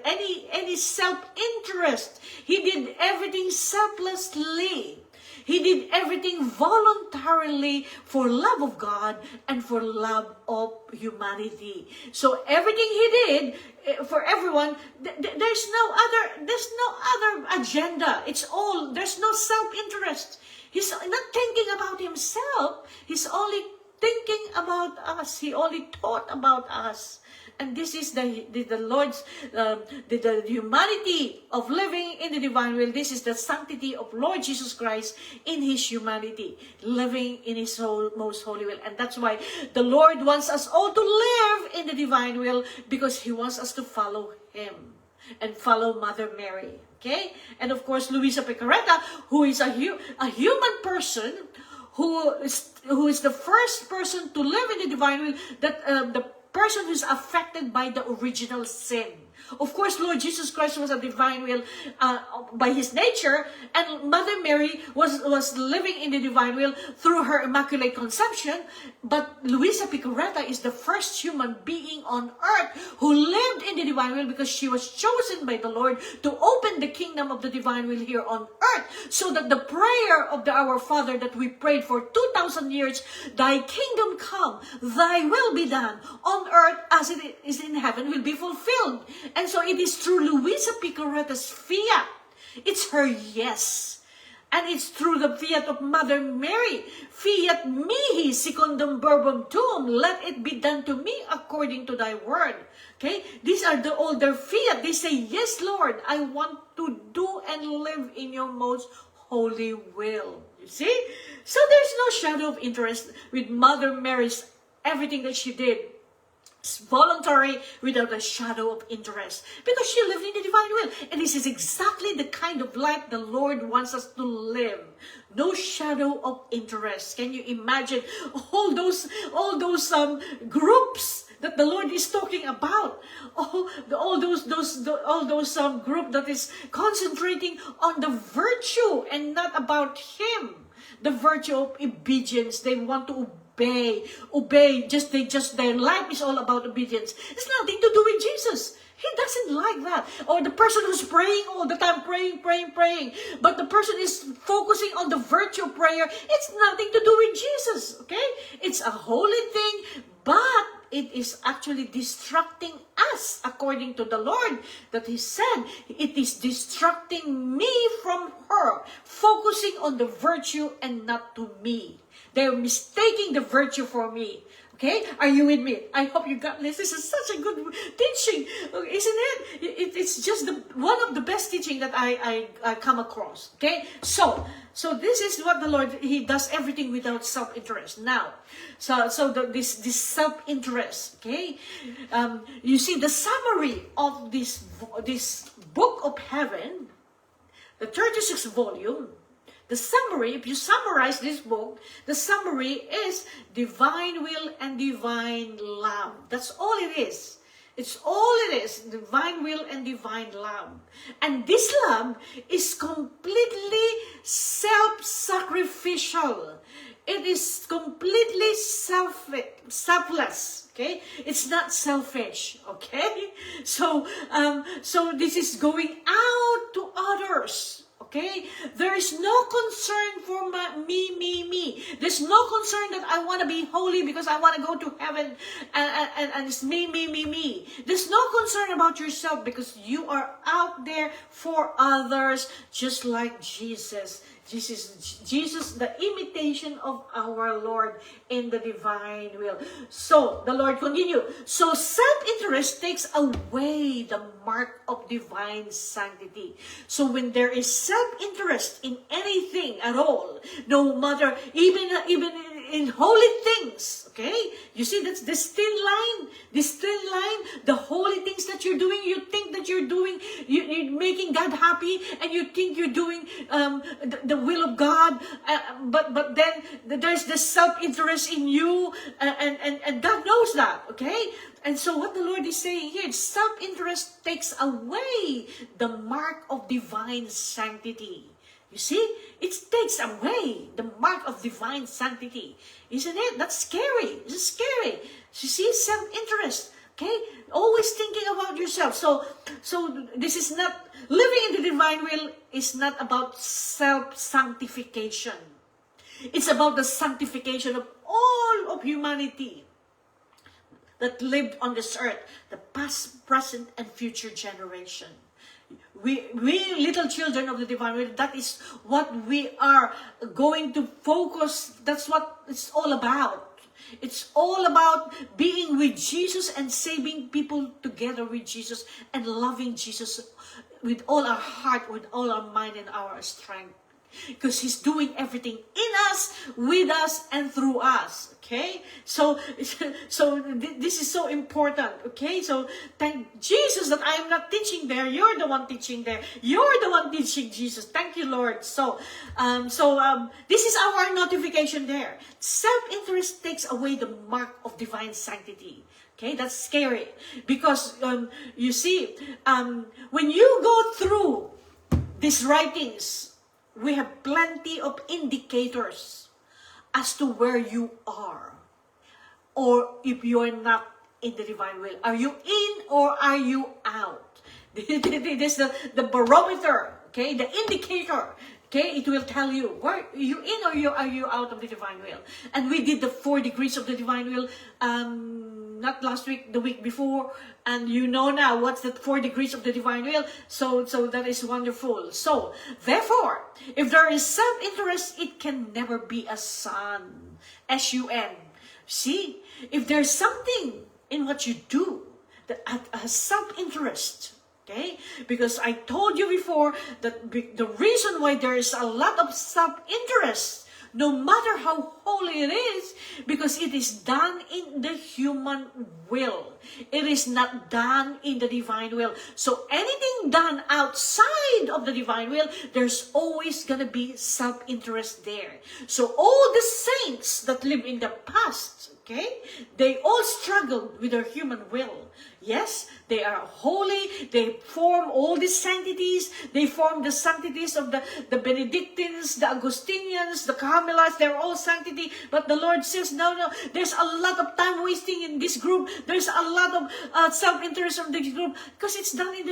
any self-interest. He did everything selflessly. He did everything voluntarily for love of God and for love of humanity. So everything he did for everyone, there's no other agenda. There's no self-interest. He's not thinking about himself. He's only thinking about us. He only thought about us. And this is the Lord's, the humanity of living in the divine will. This is the sanctity of Lord Jesus Christ in his humanity, living in his most holy will. And that's why the Lord wants us all to live in the divine will, because he wants us to follow him and follow Mother Mary. Okay? And of course, Luisa Picarreta, who is a human person, who is the first person to live in the divine will, that the person who's affected by the original sin. Of course, Lord Jesus Christ was a divine will by his nature, and Mother Mary was living in the divine will through her Immaculate Conception. But Luisa Picarreta is the first human being on earth who lived in the divine will, because she was chosen by the Lord to open the kingdom of the divine will here on earth, so that the prayer of Our Father that we prayed for 2,000 years, thy kingdom come, thy will be done on earth as it is in heaven, will be fulfilled. And so it is through Luisa Picarreta's fiat. It's her yes. And it's through the fiat of Mother Mary. Fiat mihi secundum verbum tuum. Let it be done to me according to thy word. Okay? These are all their fiat. They say, yes, Lord, I want to do and live in your most holy will. You see? So there's no shadow of interest with Mother Mary's everything that she did. It's voluntary, without a shadow of interest, because she lived in the divine will. And this is exactly the kind of life the Lord wants us to live. No shadow of interest. Can you imagine all those groups that the Lord is talking about? All those group that is concentrating on the virtue and not about Him. The virtue of obedience. They want to obey. Just their life is all about obedience. It's nothing to do with Jesus. He doesn't like that. Or the person who's praying all the time, praying. But the person is focusing on the virtue of prayer. It's nothing to do with Jesus. Okay? It's a holy thing, but it is actually distracting us, according to the Lord, that He said, it is distracting me from her, focusing on the virtue and not to me. They're mistaking the virtue for me. Okay? Are you with me? I hope you got this. This is such a good teaching, isn't it? It's just one of the best teaching that I come across. Okay? So this is what the Lord, He does everything without self-interest. Now, this self-interest, okay? You see, the summary of this book of heaven, the 36th volume, the summary, if you summarize this book, the summary is divine will and divine love. That's all it is. It's all it is, divine will and divine love. And this love is completely self-sacrificial. it is completely selfless. Okay, it's not selfish. Okay, so this is going out to others. Okay, there is no concern for me. There's no concern that I want to be holy because I want to go to heaven, and it's me. There's no concern about yourself because you are out there for others, just like Jesus. Jesus, the imitation of our Lord in the divine will. So, the Lord continued. So, self-interest takes away the mark of divine sanctity. So, when there is self-interest in anything at all, no matter, even in holy things, okay? You see, that's this thin line, the holy things that you're doing, you think that you're doing, you're making God happy, and you think you're doing the will of God, but then there's this self-interest in you, and God knows that, okay? And so what the Lord is saying here, self-interest takes away the mark of divine sanctity. You see, it takes away the mark of divine sanctity. Isn't it? That's scary. It's scary. You see, self-interest. Okay? Always thinking about yourself. So this is not, living in the divine will is not about self-sanctification. It's about the sanctification of all of humanity that lived on this earth, the past, present, and future generation. We little children of the divine will, that is what we are going to focus. That's what it's all about. It's all about being with Jesus and saving people together with Jesus and loving Jesus with all our heart, with all our mind and our strength. Because He's doing everything in us, with us, and through us. Okay? So this is so important. Okay? So thank Jesus that I am not teaching there. You're the one teaching there. You're the one teaching Jesus. Thank you, Lord. So this is our notification there. Self-interest takes away the mark of divine sanctity. Okay? That's scary. Because you see, when you go through these writings, we have plenty of indicators as to where you are, or if you are not in the divine will. Are you in or are you out? This is the barometer, okay, the indicator. Okay, it will tell you, where are you in or are you out of the divine will? And we did the 4 degrees of the divine will, not last week, the week before, and you know now what's the 4 degrees of the divine will. So that is wonderful. So, therefore, if there is self-interest, it can never be a sun. S-U-N. See, if there's something in what you do that has self-interest, okay? Because I told you before that the reason why there is a lot of self-interest, no matter how holy it is, because it is done in the human will. It is not done in the divine will. So anything done outside of the divine will, there's always going to be self-interest there. So all the saints that live in the past, okay, they all struggled with their human will. Yes, they are holy. They form all these sanctities. They form the sanctities of the Benedictines, the Augustinians, the Carmelites. They're all sanctity. But the Lord says, no, there's a lot of time wasting in this group. There's a lot of self-interest of this group because it's done in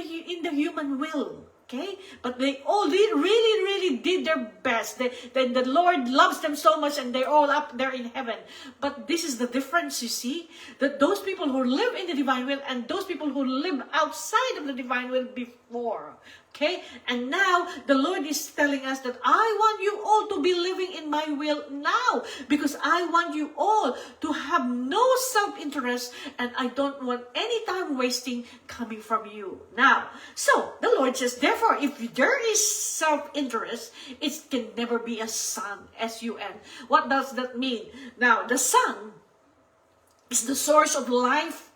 the human will. Okay? But they all really did their best. The Lord loves them so much and they're all up there in heaven. But this is the difference, you see. That those people who live in the divine will and those people who live outside of the divine will before. Okay? And now, the Lord is telling us that I want you all to be living in my will now. Because I want you all to have no self-interest and I don't want any time wasting coming from you. Now, so, the Lord says, therefore, if there is self-interest, it can never be a sun, S-U-N. What does that mean? Now, the sun is the source of life,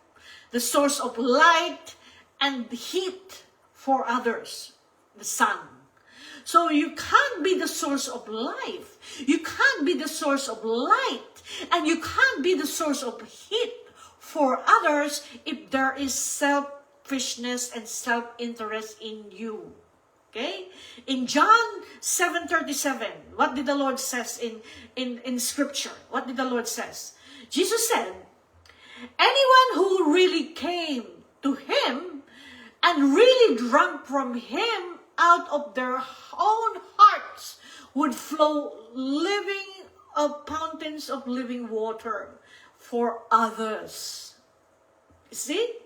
the source of light, and heat for others. The sun. So you can't be the source of life. You can't be the source of light. And you can't be the source of heat for others if there is selfishness and self-interest in you. Okay? In John 7:37, what did the Lord says in scripture? What did the Lord says? Jesus said, anyone who really came to him and really drank from him out of their own hearts would flow fountains of living water for others. You see?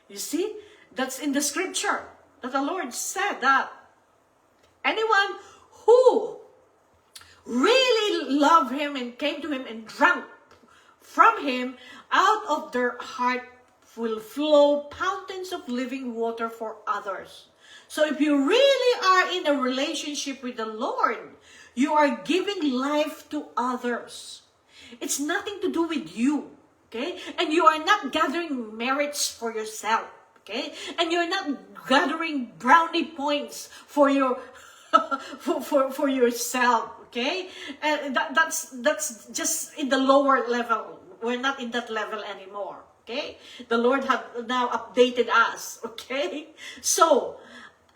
You see? That's in the scripture that the Lord said that anyone who really loved him and came to him and drank from him, out of their heart will flow fountains of living water for others. So if you really are in a relationship with the Lord, you are giving life to others. It's nothing to do with you, okay? And you are not gathering merits for yourself, okay? And you're not gathering brownie points for your for yourself, okay? And that's just in the lower level. We're not in that level anymore, okay? The Lord have now updated us, okay? So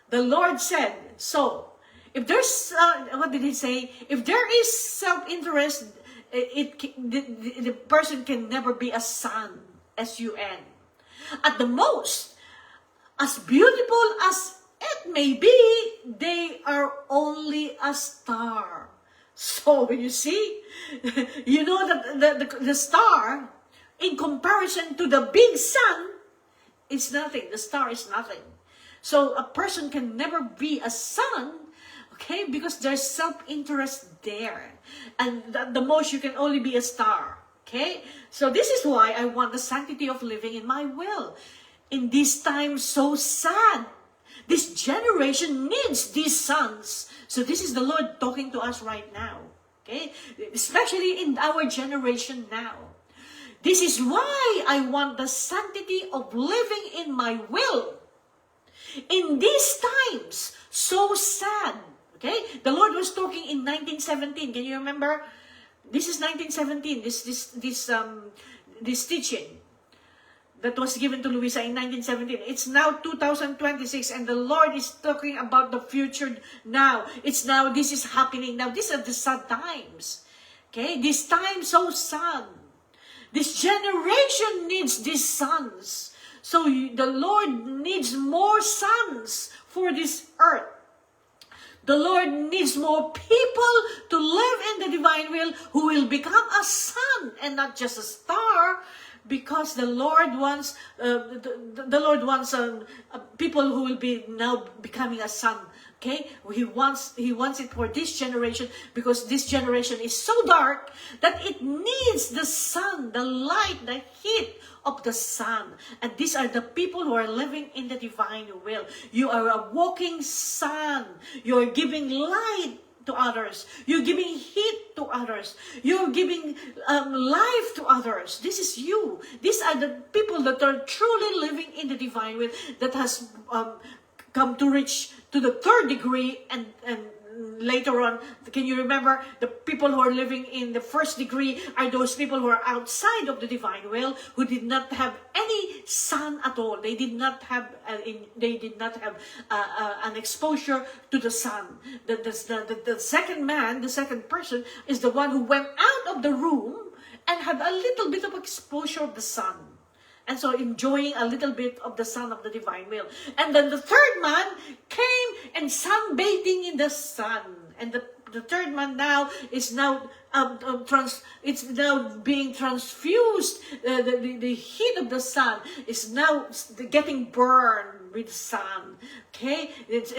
the Lord said, so if there's what did he say? If there is self-interest, the person can never be a son, S-U-N. At the most, as beautiful as it may be, they are only a star. So you see, you know that the star, in comparison to the big sun, is nothing. The star is nothing. So a person can never be a son, okay, because there's self-interest there. And the most you can only be a star, okay? So this is why I want the sanctity of living in my will. In this time so sad, this generation needs these sons. So this is the Lord talking to us right now, okay? Especially in our generation now. This is why I want the sanctity of living in my will. In these times, so sad, okay? The Lord was talking in 1917. Can you remember? This is 1917, this teaching that was given to Luisa in 1917. It's now 2026, and the Lord is talking about the future now. This is happening now. These are the sad times. Okay? This time so sad. This generation needs these sons. So the Lord needs more sons for this earth. The Lord needs more people to live in the divine will who will become a son and not just a star. Because the Lord wants, people who will be now becoming a son. Okay, He wants it for this generation, because this generation is so dark that it needs the sun, the light, the heat of the sun. And these are the people who are living in the divine will. You are a walking sun. You are giving light to others. You're giving heat to others. You're giving life to others. This is you. These are the people that are truly living in the divine will, that has come to reach to the third degree, and later on, can you remember, the people who are living in the first degree are those people who are outside of the divine will, who did not have any sun at all. They did not have an exposure to the sun. The second man, the second person, is the one who went out of the room and had a little bit of exposure of the sun. And so enjoying a little bit of the sun of the divine will. And then the third man came and sunbathing in the sun. And the third man now is now it's now being transfused. The heat of the sun is now getting burned with the sun. Okay,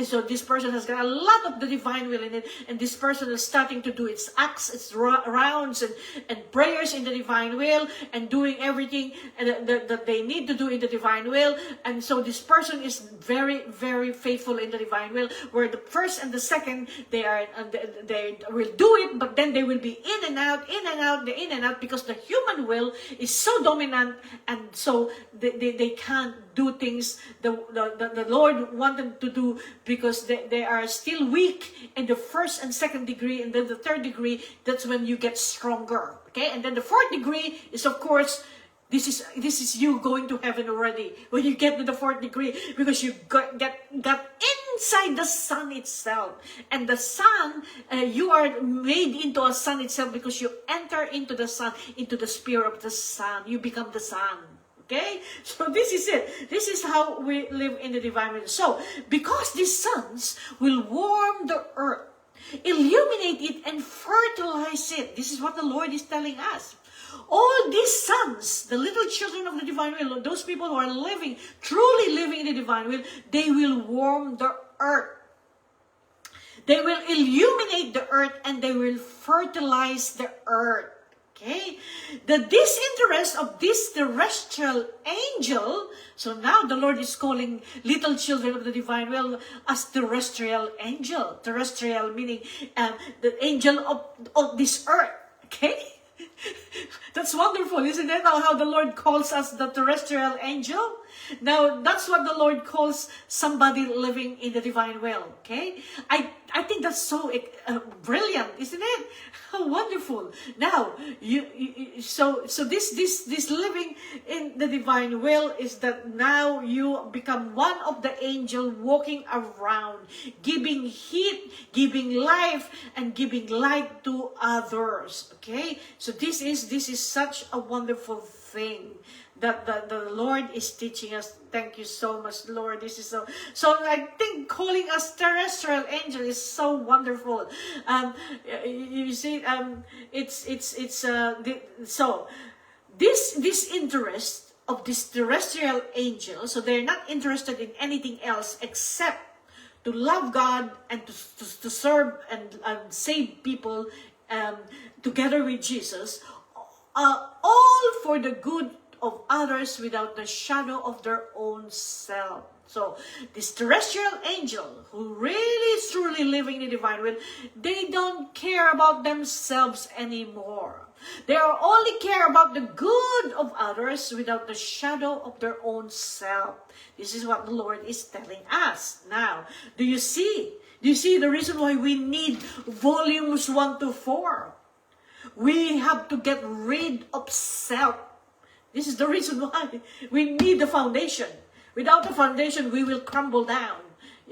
so this person has got a lot of the divine will in it, and this person is starting to do its acts, its rounds, and prayers in the divine will, and doing everything that they need to do in the divine will. And so this person is very, very faithful in the divine will. Where the first and the second, they will do it, but then they will be in and out, because the human will is so dominant, and so they can't do things the Lord wanted to do, because they are still weak in the first and second degree, and then the third degree, that's when you get stronger. Okay, and then the fourth degree is, of course, This is you going to heaven already when you get to the fourth degree, because you got inside the sun itself. And the sun, you are made into a sun itself because you enter into the sun, into the spirit of the sun. You become the sun. Okay? So this is it. This is how we live in the divine will. So, because these suns will warm the earth, illuminate it, and fertilize it. This is what the Lord is telling us. All these sons, the little children of the divine will, those people who are living, truly living in the divine will, they will warm the earth. They will illuminate the earth, and they will fertilize the earth. Okay? The disinterest of this terrestrial angel, so now the Lord is calling little children of the divine will as terrestrial angel. Terrestrial meaning the angel of this earth. Okay? That's wonderful, isn't it? How the Lord calls us the terrestrial angel. Now, that's what the Lord calls somebody living in the divine will. Okay? I think that's so brilliant, isn't it? How wonderful. Now, so this living in the divine will is that now you become one of the angels walking around, giving heat, giving life, and giving light to others. Okay? So this is such a wonderful thing that the Lord is teaching us. Thank you so much, Lord. This is so I think calling us terrestrial angel is so wonderful. You see, so this interest of this terrestrial angel, so they're not interested in anything else except to love God and to serve and save people together with Jesus, all for the good of others without the shadow of their own self. So, this terrestrial angel who really is truly living in the divine will, they don't care about themselves anymore. They are only care about the good of others without the shadow of their own self. This is what the Lord is telling us. Now, do you see? Do you see the reason why we need volumes 1 to 4? We have to get rid of self. This is the reason why we need the foundation. Without the foundation, we will crumble down.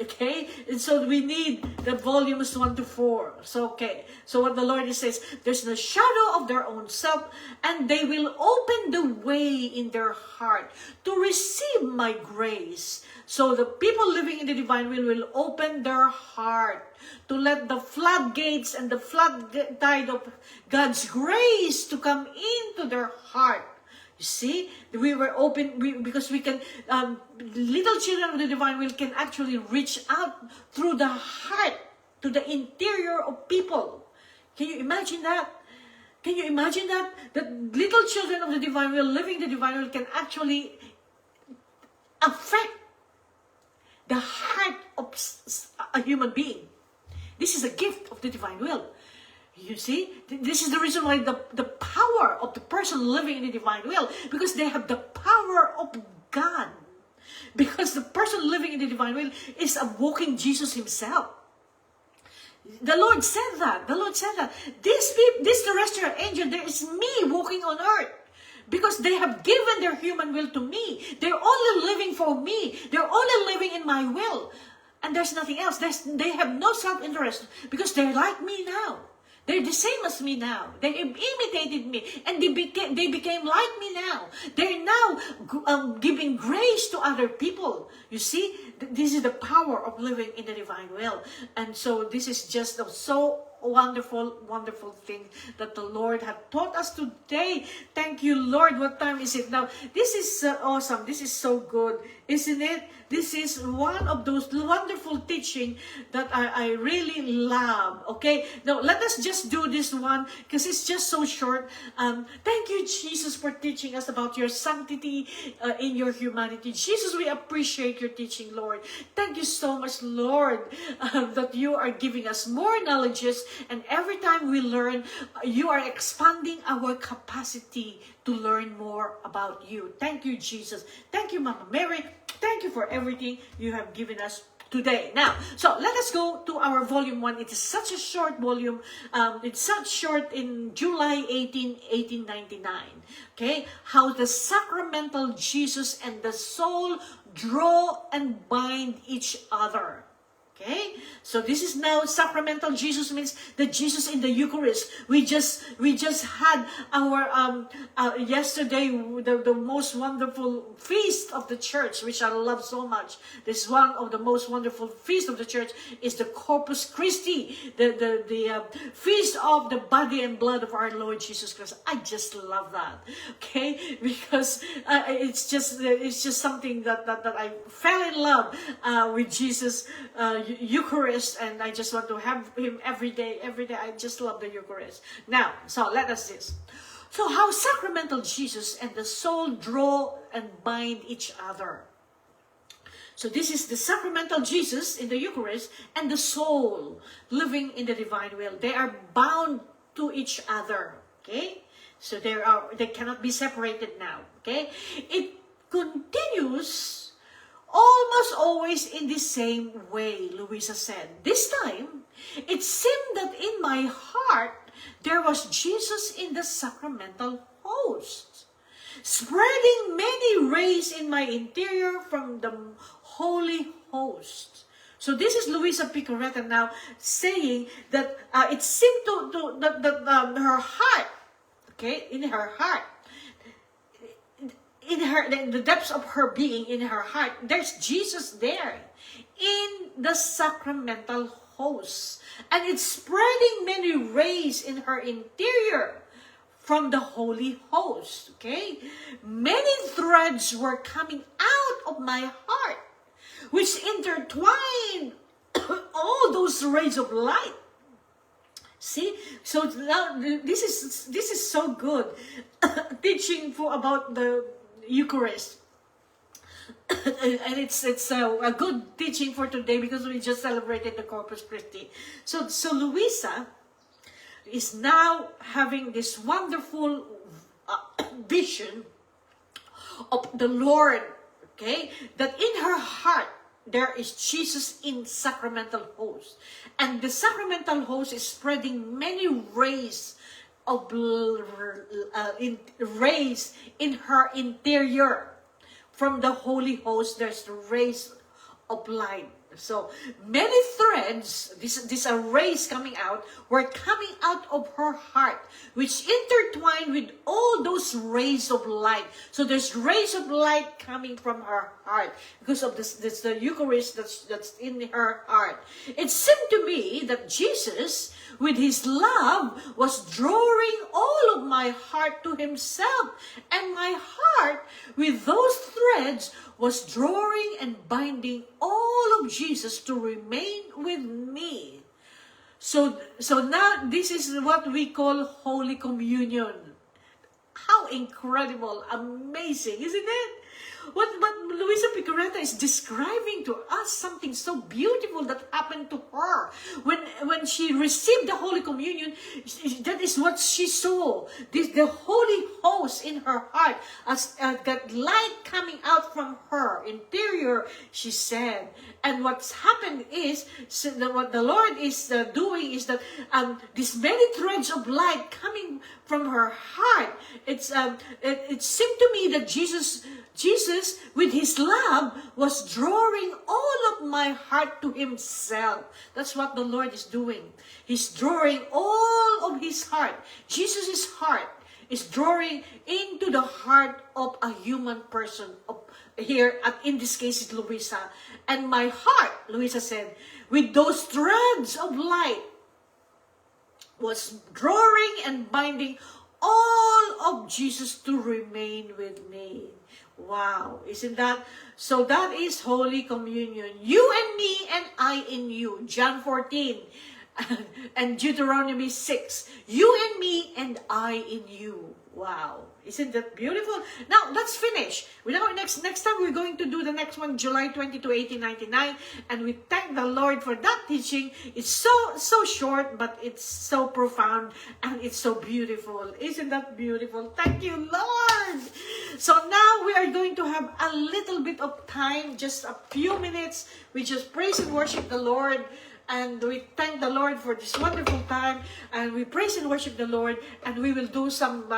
Okay? And so we need the volumes 1 to 4. So, okay. So what the Lord says, there's no shadow of their own self, and they will open the way in their heart to receive my grace. So the people living in the divine will open their heart to let the floodgates and the flood tide of God's grace to come into their heart. You see, we were open because we can, little children of the divine will can actually reach out through the heart to the interior of people. Can you imagine that? Can you imagine that? That little children of the divine will living in the divine will can actually affect the heart of a human being. This is a gift of the divine will. You see, this is the reason why the power of the person living in the divine will, because they have the power of God. Because the person living in the divine will is a walking Jesus himself. The Lord said that. The Lord said that. This terrestrial angel, there is me walking on earth. Because they have given their human will to me. They're only living for me. They're only living in my will. And there's nothing else. They have no self-interest because they're like me now. They're the same as me now. They imitated me, and they became like me now. They're now giving grace to other people. You see, this is the power of living in the divine will. And so this is just so wonderful, wonderful thing that the Lord had taught us today. Thank you, Lord. What time is it now? This is awesome. This is so good, isn't it? This is one of those wonderful teaching that I really love. Okay, now let us just do this one because it's just so short. Thank you, Jesus, for teaching us about your sanctity in your humanity. Jesus, we appreciate your teaching, Lord. Thank you so much, Lord, that you are giving us more knowledges, and every time we learn, you are expanding our capacity to learn more about you. Thank you, Jesus. Thank you, Mama Mary. Thank you for everything you have given us today. Now, so let us go to our volume 1. It is such a short volume. It's such short in July 1899. Okay, how the sacramental Jesus and the soul draw and bind each other. Okay, so this is now sacramental Jesus, means the Jesus in the Eucharist. We just had our yesterday the most wonderful feast of the church, which I love so much. This one of the most wonderful feast of the church is the Corpus Christi, the feast of the body and blood of our Lord Jesus Christ. I just love that. Okay, because it's just something that I fell in love with Jesus. Eucharist, and I just want to have him every day. I just love the Eucharist. Now, so let us this. So how sacramental Jesus and the soul draw and bind each other. So this is the sacramental Jesus in the Eucharist and the soul living in the divine will. They are bound to each other. Okay? So they cannot be separated now. Okay? It continues almost always in the same way, Luisa said. This time, it seemed that in my heart, there was Jesus in the sacramental host, spreading many rays in my interior from the holy host. So this is Luisa Picarreta now saying that it seemed that her heart, okay, in her heart, in the depths of her being, in her heart, there's Jesus there in the sacramental host. And it's spreading many rays in her interior from the holy host. Okay? Many threads were coming out of my heart, which intertwined all those rays of light. See, so now this is so good teaching about the Eucharist. And it's a good teaching for today because we just celebrated the Corpus Christi. So Luisa is now having this wonderful vision of the Lord, okay, that in her heart there is Jesus in sacramental host, and the sacramental host is spreading many rays of rays in her interior. From the holy host, there's the rays of light. So many threads, these are rays coming out, were coming out of her heart, which intertwined with all those rays of light. So there's rays of light coming from her heart because of this the Eucharist that's in her heart. It seemed to me that Jesus, with his love, was drawing all of my heart to himself, and my heart, with those threads, was drawing and binding all of Jesus to remain with me. So now this is what we call Holy Communion. How incredible, amazing, isn't it? What Luisa Picarreta is describing to us something so beautiful that happened to her. When she received the Holy Communion, that is what she saw. The Holy Host in her heart, as that light coming out from her interior, she said. And what's happened is, what the Lord is doing is that these many threads of light coming from her heart, it seemed to me that Jesus, with his love, was drawing all of my heart to himself. That's what the Lord is doing. He's drawing all of his heart. Jesus' heart is drawing into the heart of a human person. Here, in this case, is Luisa. And my heart, Luisa said, with those threads of light, was drawing and binding all of Jesus to remain with me. Wow, isn't that? So that is Holy Communion. You and me and I in you. John 14 and Deuteronomy 6. You and me and I in you. Wow, Isn't that beautiful? Now, let's finish. Next time, we're going to do the next one, July 22, 1899. And we thank the Lord for that teaching. It's so short, but it's so profound. And it's so beautiful. Isn't that beautiful? Thank you, Lord. So now we are going to have a little bit of time, just a few minutes. We just praise and worship the Lord. And we thank the Lord for this wonderful time. And we praise and worship the Lord. And we will do some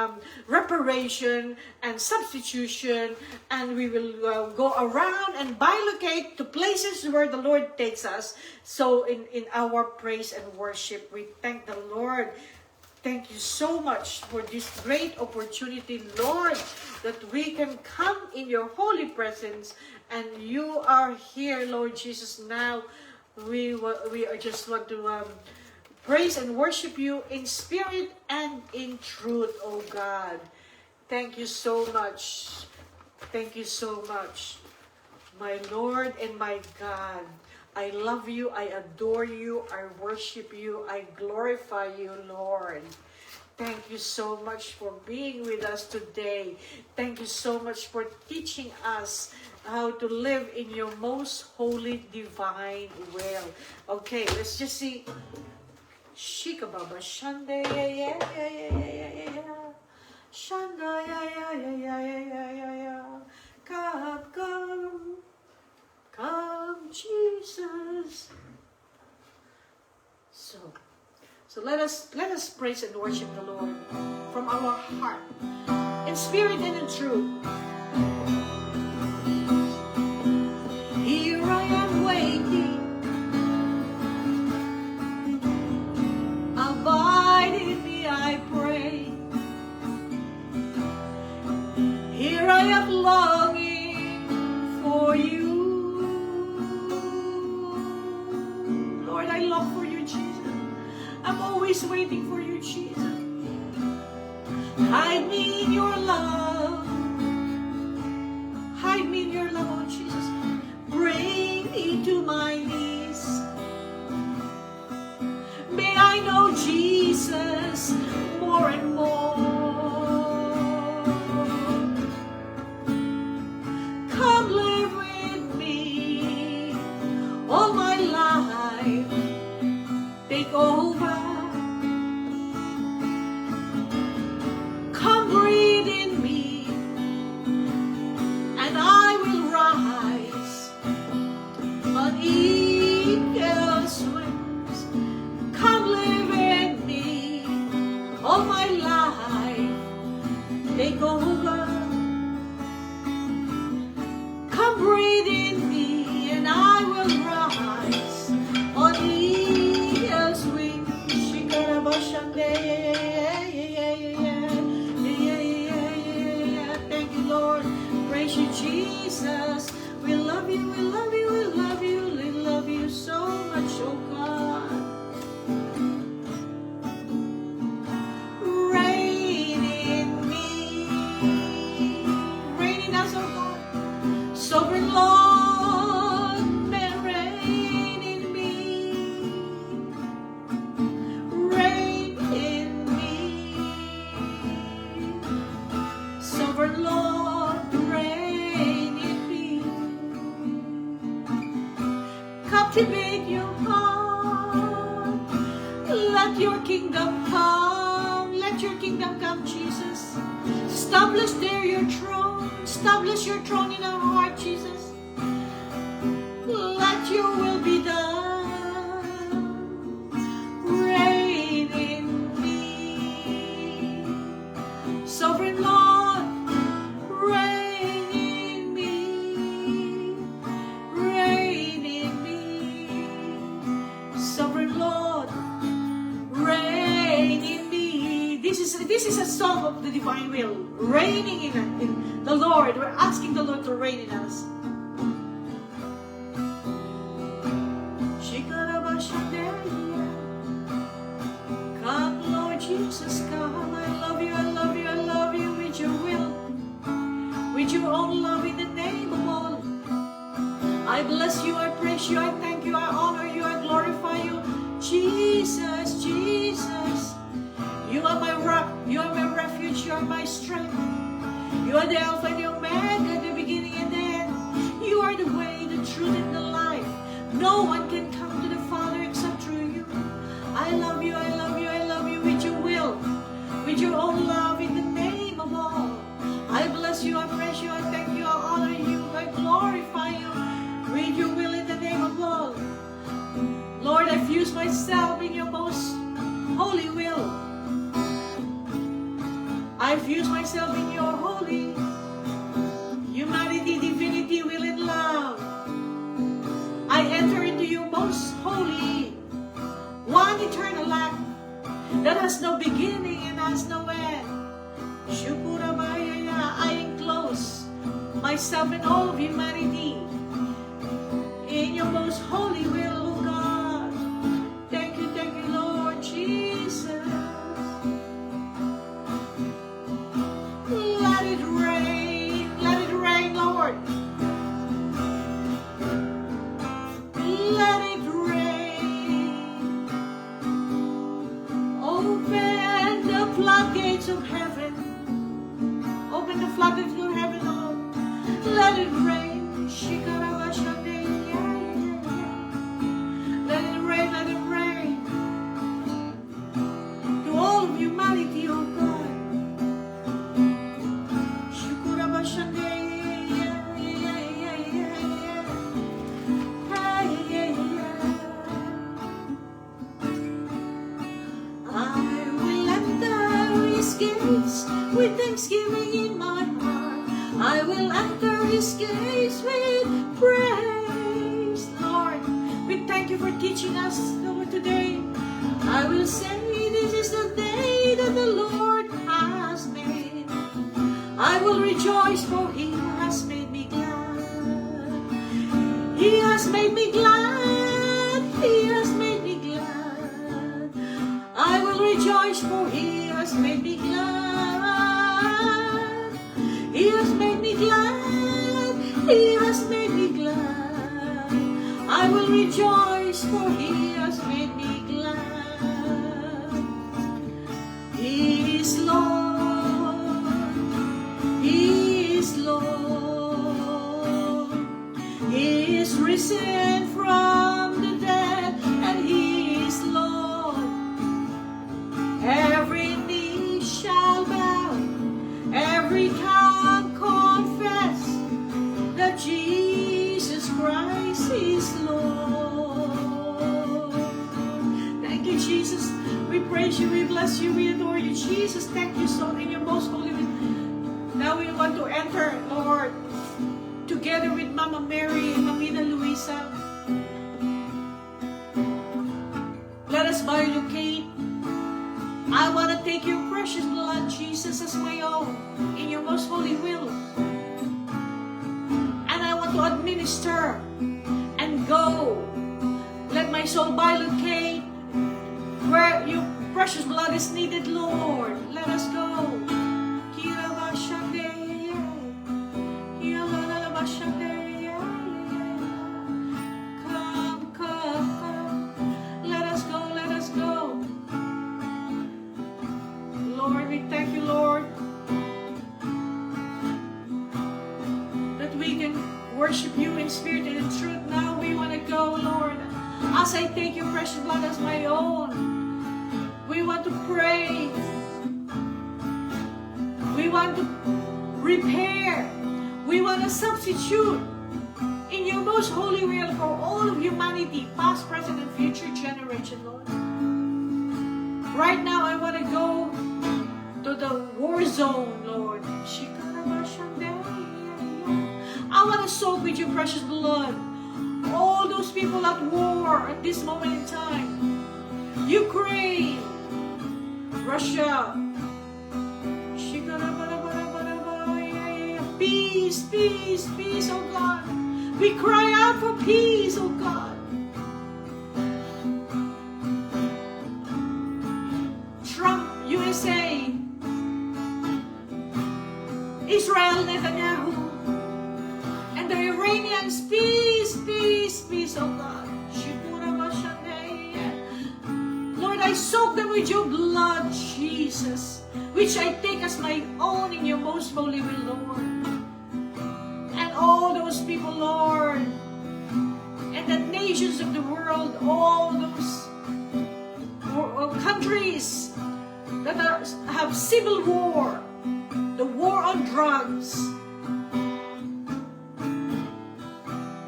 reparation and substitution. And we will go around and bilocate to places where the Lord takes us. So in our praise and worship, we thank the Lord. Thank you so much for this great opportunity, Lord, that we can come in your holy presence. And you are here, Lord Jesus, now. We just want to praise and worship you in spirit and in truth, oh God. Thank you so much. Thank you so much, my Lord and my God. I love you, I adore you, I worship you, I glorify you, Lord. Thank you so much for being with us today. Thank you so much for teaching us how to live in your most holy divine will. Okay, let's just see. Shika Baba Shanda ya ya ya ya ya ya. Shanda ya ya ya ya ya ya ya. Come, Jesus. So let us praise and worship the Lord from our heart, in spirit and in truth. Here I am waiting. Abide in me, I pray. Here I am longing for you. Lord, I long for you, Jesus. I'm always waiting for you, Jesus. Hide me in your love. Hide me in your love, oh Jesus. Bring me to my knees. May I know Jesus more and more. Come live with me all my life. Take over. Come breathe in me, and I will rise on eagle's wings. Come live in me all my life. Take over. Come breathe in me, and I will rise on eagle's wings. Thank you, Lord. Praise you, Jesus. We love you, we love you, we love you, we love you so much, oh God. Reign in me. Reign in us, oh God. Sovereign Lord, may reign in me. Reign in me. Sovereign Lord, reign in me. Captivate your heart. Let your kingdom come. Let your kingdom come, Jesus. Establish there your throne. Establish your throne in our heart, Jesus. Let your will be done. Reign in me. Sovereign Lord, reign in me. Reign in me. Sovereign Lord, reign in me. This is a song of the divine will. Reigning in the Lord. We're asking the Lord to reign in us. Come, Lord Jesus, come. I love you, I love you, I love you with your will. With your own love in the name of all. I bless you, I praise you, I thank you, I honor you, I glorify you. Jesus, Jesus. You are my rock, you are my refuge, you are my strength. You are the Alpha and the Omega, the beginning and the end. You are the way, the truth, and the life. No one can come to the Father except through you. I love you, I love you, I love you with your will, with your own love in the name of all. I bless you, I praise you, I thank you, I honor you, I glorify you with your will in the name of all. Lord, I fuse myself in your most holy will. I fuse myself in your holy humanity, divinity, will, and love. I enter into your most holy, one eternal act that has no beginning and has no end. I enclose myself and all of humanity in your most holy will, oh God. Thank you, Lord Jesus. Let it rain, Lord. Let it rain. Open the floodgates of heaven. Open the floodgates of heaven, Lord. Let it rain. Let it rain, let it rain. To all of humanity, oh God. With thanksgiving in my heart, I will enter his gates with praise. Lord, we thank you for teaching us, Lord, today. I will say, this is the day that the Lord has made. I will rejoice, for he has made me glad. He has made me glad. He has made me glad. I will rejoice, for he has made me glad. He has made me glad. He has made me glad. I will rejoice, for he has made me glad. He is Lord. He is Lord. He is risen from the dead, and he is Lord. Every knee shall bow, every tongue confess that Jesus Christ is Lord. Thank you, Jesus. We praise you, we bless you, we adore you. Jesus, thank you so in your most holy name. Now we want to enter, Lord, together with Mama Mary and Mamina Luisa. Let us bifurcate. I want to take your precious blood, Jesus, as my own, in your most holy will. And I want to administer and go. Let my soul bifurcate where your precious blood is needed, Lord. Let us go. Come. Let us go. Lord, we thank you, Lord, that we can worship you in spirit and in truth. Now we want to go, Lord. As I take your precious blood as my own, we want to pray. We want to repair. We want to substitute in your most holy will for all of humanity, past, present, and future generation, Lord. Right now, I want to go to the war zone, Lord. I want to soak with your precious blood all those people at war at this moment in time. Ukraine, Russia. Peace, peace, peace, oh God. We cry out for peace, oh God. Trump, USA. Israel, Netanyahu. And the Iranians, peace, peace, peace, oh God. Lord, I soak them with your blood, Jesus. which I take as my own in your most holy will, Lord. And all those people, Lord, and the nations of the world, all those countries that have civil war, the war on drugs,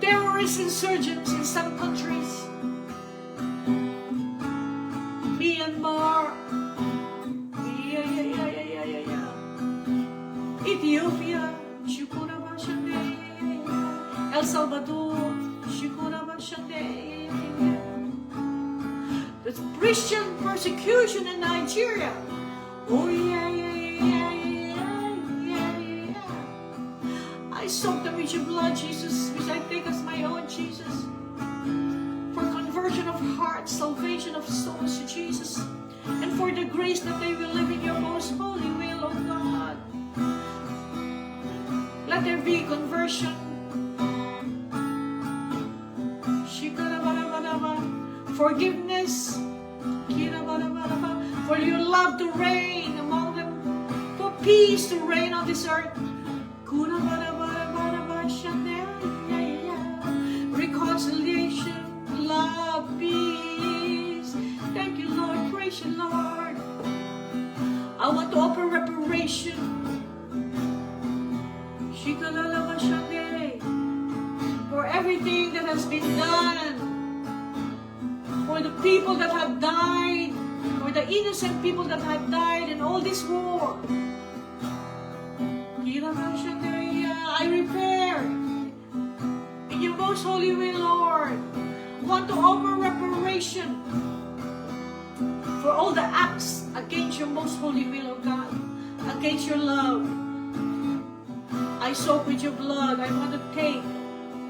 terrorist insurgents in some countries, Myanmar, Ethiopia, El Salvador, the Christian persecution in Nigeria. Oh I soak them with your blood, Jesus, which I take as my own, Jesus, for conversion of hearts, salvation of souls to Jesus, and for the grace that they will live in your most holy will, oh God. Let there be conversion. Forgiveness, for your love to reign among them, for peace to reign on this earth. Reconciliation, love, peace. Thank you, Lord. Praise you, Lord. I want to offer reparation. For everything that has been done, for the people that have died, for the innocent people that have died in all this war. I repair in your most holy will, Lord. I want to offer reparation for all the acts against your most holy will, oh God, against your love. I soak with your blood. I want to take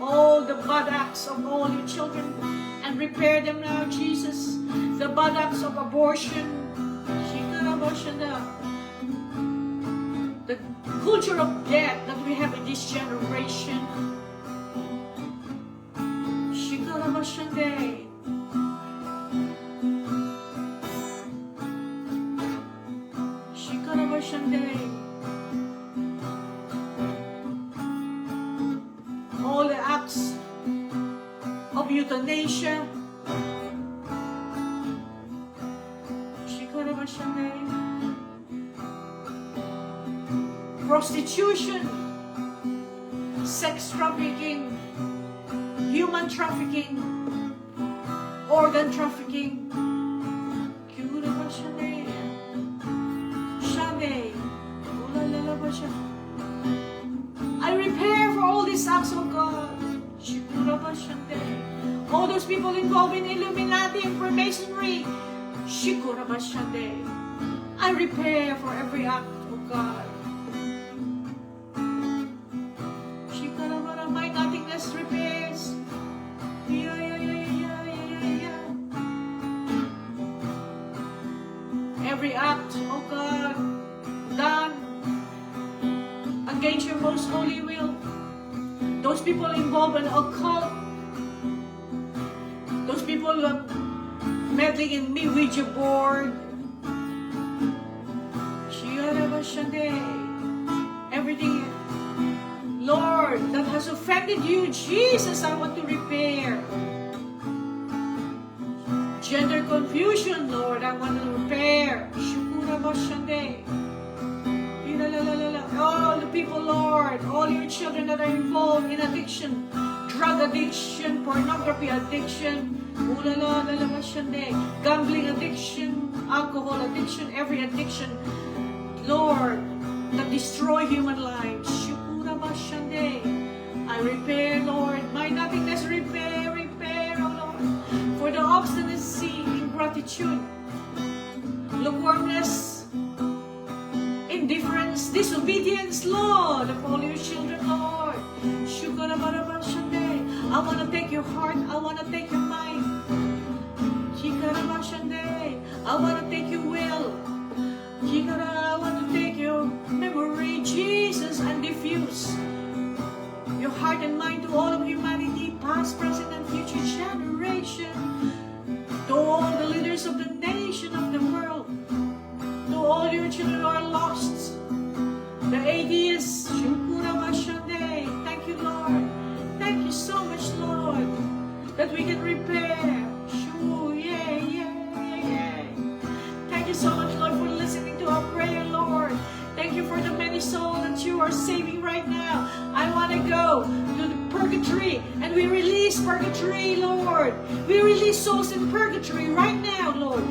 all the bad acts of all your children and repair them now, Jesus. The bad acts of abortion, the culture of death that we have in this generation. All the acts of euthanasia, prostitution, sex trafficking, human trafficking, organ trafficking. I repair for all these acts of God. All those people involved in Illuminati and Freemasonry. I repair for every act of God. My nothingness repairs. Every act, oh God, done against your most holy will. Those people involved in occult, those people who are meddling in me Ouija board, everything, Lord, that has offended you, Jesus, I want to repair. Gender confusion, Lord, I want to repair. All the people, Lord, all your children that are involved in addiction, drug addiction, pornography addiction, gambling addiction, alcohol addiction, every addiction, Lord, that destroy human lives. I repair, Lord, my nothingness repair, oh Lord, for the obstinacy, ingratitude, lukewarmness, indifference, disobedience, Lord, of all your children, Lord. I want to take your heart, I want to take your mind. I want to take your will. I want to take your memory, Jesus, and diffuse your heart and mind to all of humanity, past, present, and future generation, to all the leaders of the nation of the world, to all your children who are that we can repair. Shoo, yeah, yeah, yeah, yeah. Thank you so much, Lord, for listening to our prayer, Lord. Thank you for the many souls that you are saving right now. I want to go to the purgatory, and we release purgatory, Lord. We release souls in purgatory right now, Lord.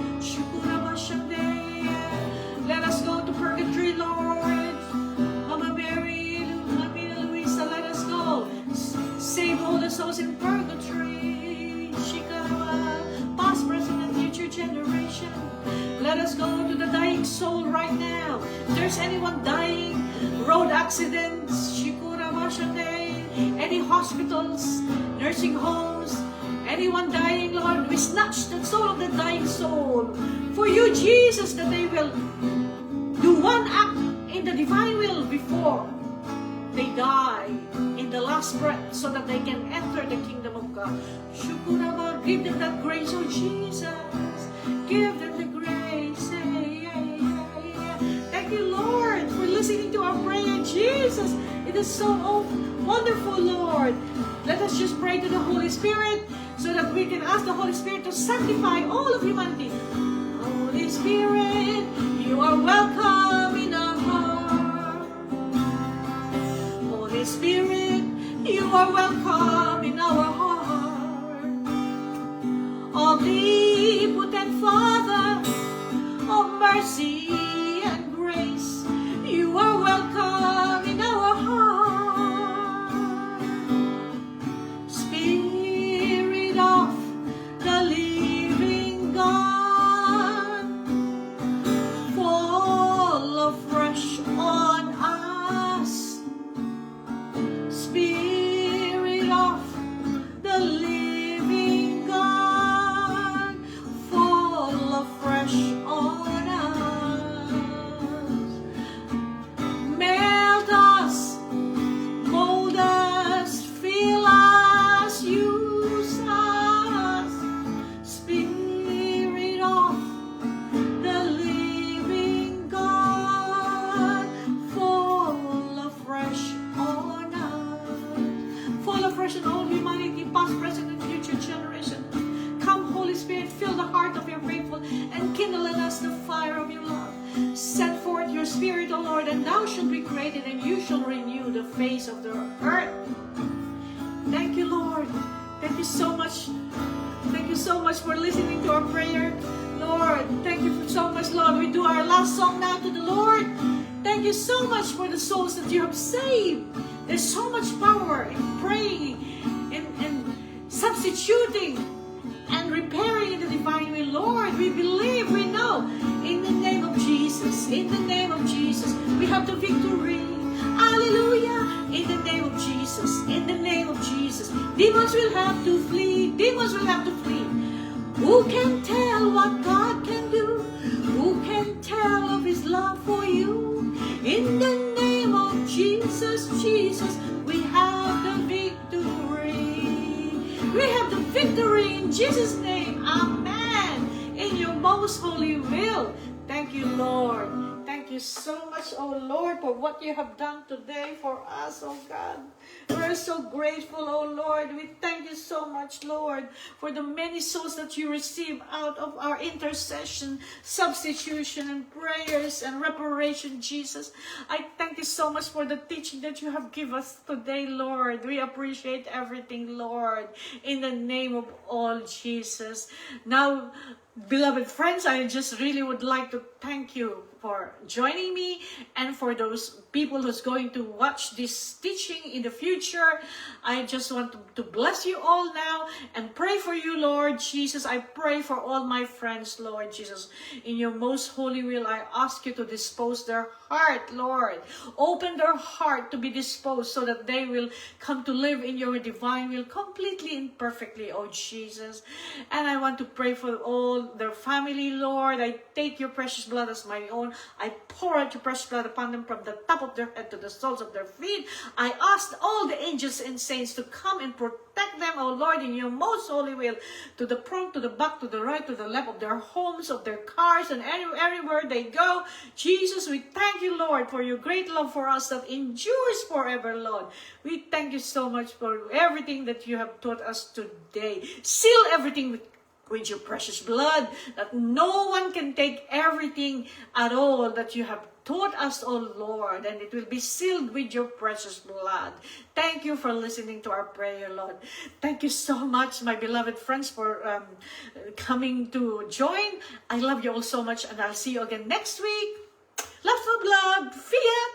Let us go to purgatory, Lord. Mama Mary, Mama Luisa, let us go. Save all the souls in purgatory. Shikarawa, past, present, and future generation. Let us go to the dying soul right now. If there's anyone dying, road accidents, Shikurawa Shande, any hospitals, nursing homes, anyone dying, Lord, we snatch the soul of the dying soul. For you, Jesus, that they will do one act in the divine will before they die in the last breath, so that they can enter the kingdom of God. Shukuraba, give them that grace, oh Jesus. Give them the grace. Thank you, Lord, for listening to our prayer, Jesus. It is so wonderful, Lord. Let us just pray to the Holy Spirit so that we can ask the Holy Spirit to sanctify all of humanity. Holy Spirit, you are welcome in our heart. Holy Spirit, you are welcome in our heart. Omnipotent Father of mercy and grace, you are welcome in our heart. Spirit of the living God, fall afresh on us. Spirit of the living God, fall afresh on us. Melt us, mold us, fill us, use us. Spirit of the living God, fall afresh on us. Fall afresh on all humanity, past, present, and future generation. Come, Holy Spirit, fill the heart of your faithful and kindle in us the fire of your love. Send forth your Spirit, O Lord, and thou shalt be created, and you shall renew the face of the earth. Thank you, Lord. Thank you so much. Thank you so much for listening to our prayer, Lord. Thank you so much, Lord. We do our last song now to the Lord. Thank you so much for the souls that you have saved. There's so much power in praying and substituting and repairing in the divine will. Lord, we believe, we know, in the name of Jesus, in the name of Jesus, we have the victory. Hallelujah. In the name of Jesus, in the name of Jesus, demons will have to flee. Demons will have to flee. Who can tell what God can do? Who can tell of His love for you? In the name of Jesus, Jesus, we have the victory. We have the victory in Jesus' name. Amen. In your most holy will. Thank you, Lord. Thank you so much, oh Lord, for what you have done today for us, oh God. We're so grateful, oh Lord. We thank you so much, Lord, for the many souls that you receive out of our intercession, substitution, and prayers and reparation, Jesus. I thank you so much for the teaching that you have given us today, Lord. We appreciate everything, Lord, in the name of all Jesus. Now, beloved friends, I just really would like to thank you for joining me, and for those people who's going to watch this teaching in the future. I just want to bless you all now and pray for you, Lord Jesus. I pray for all my friends, Lord Jesus. In your most holy will, I ask you to dispose their heart, Lord. Open their heart to be disposed so that they will come to live in your divine will completely and perfectly, oh Jesus. And I want to pray for all their family, Lord. I take your precious blood as my own. I pour out your precious blood upon them from the top of their head to the soles of their feet. I ask all the angels and saints to come and protect them them, O Lord, in your most holy will, to the front, to the back, to the right, to the left of their homes, of their cars, and everywhere they go. Jesus, we thank you, Lord, for your great love for us that endures forever, Lord. We thank you so much for everything that you have taught us today. Seal everything with your precious blood, that no one can take everything at all that you have taught us, O Lord, and it will be sealed with your precious blood. Thank you for listening to our prayer, Lord. Thank you so much, my beloved friends, for coming to join. I love you all so much, and I'll see you again next week. Lots of love. Fiat.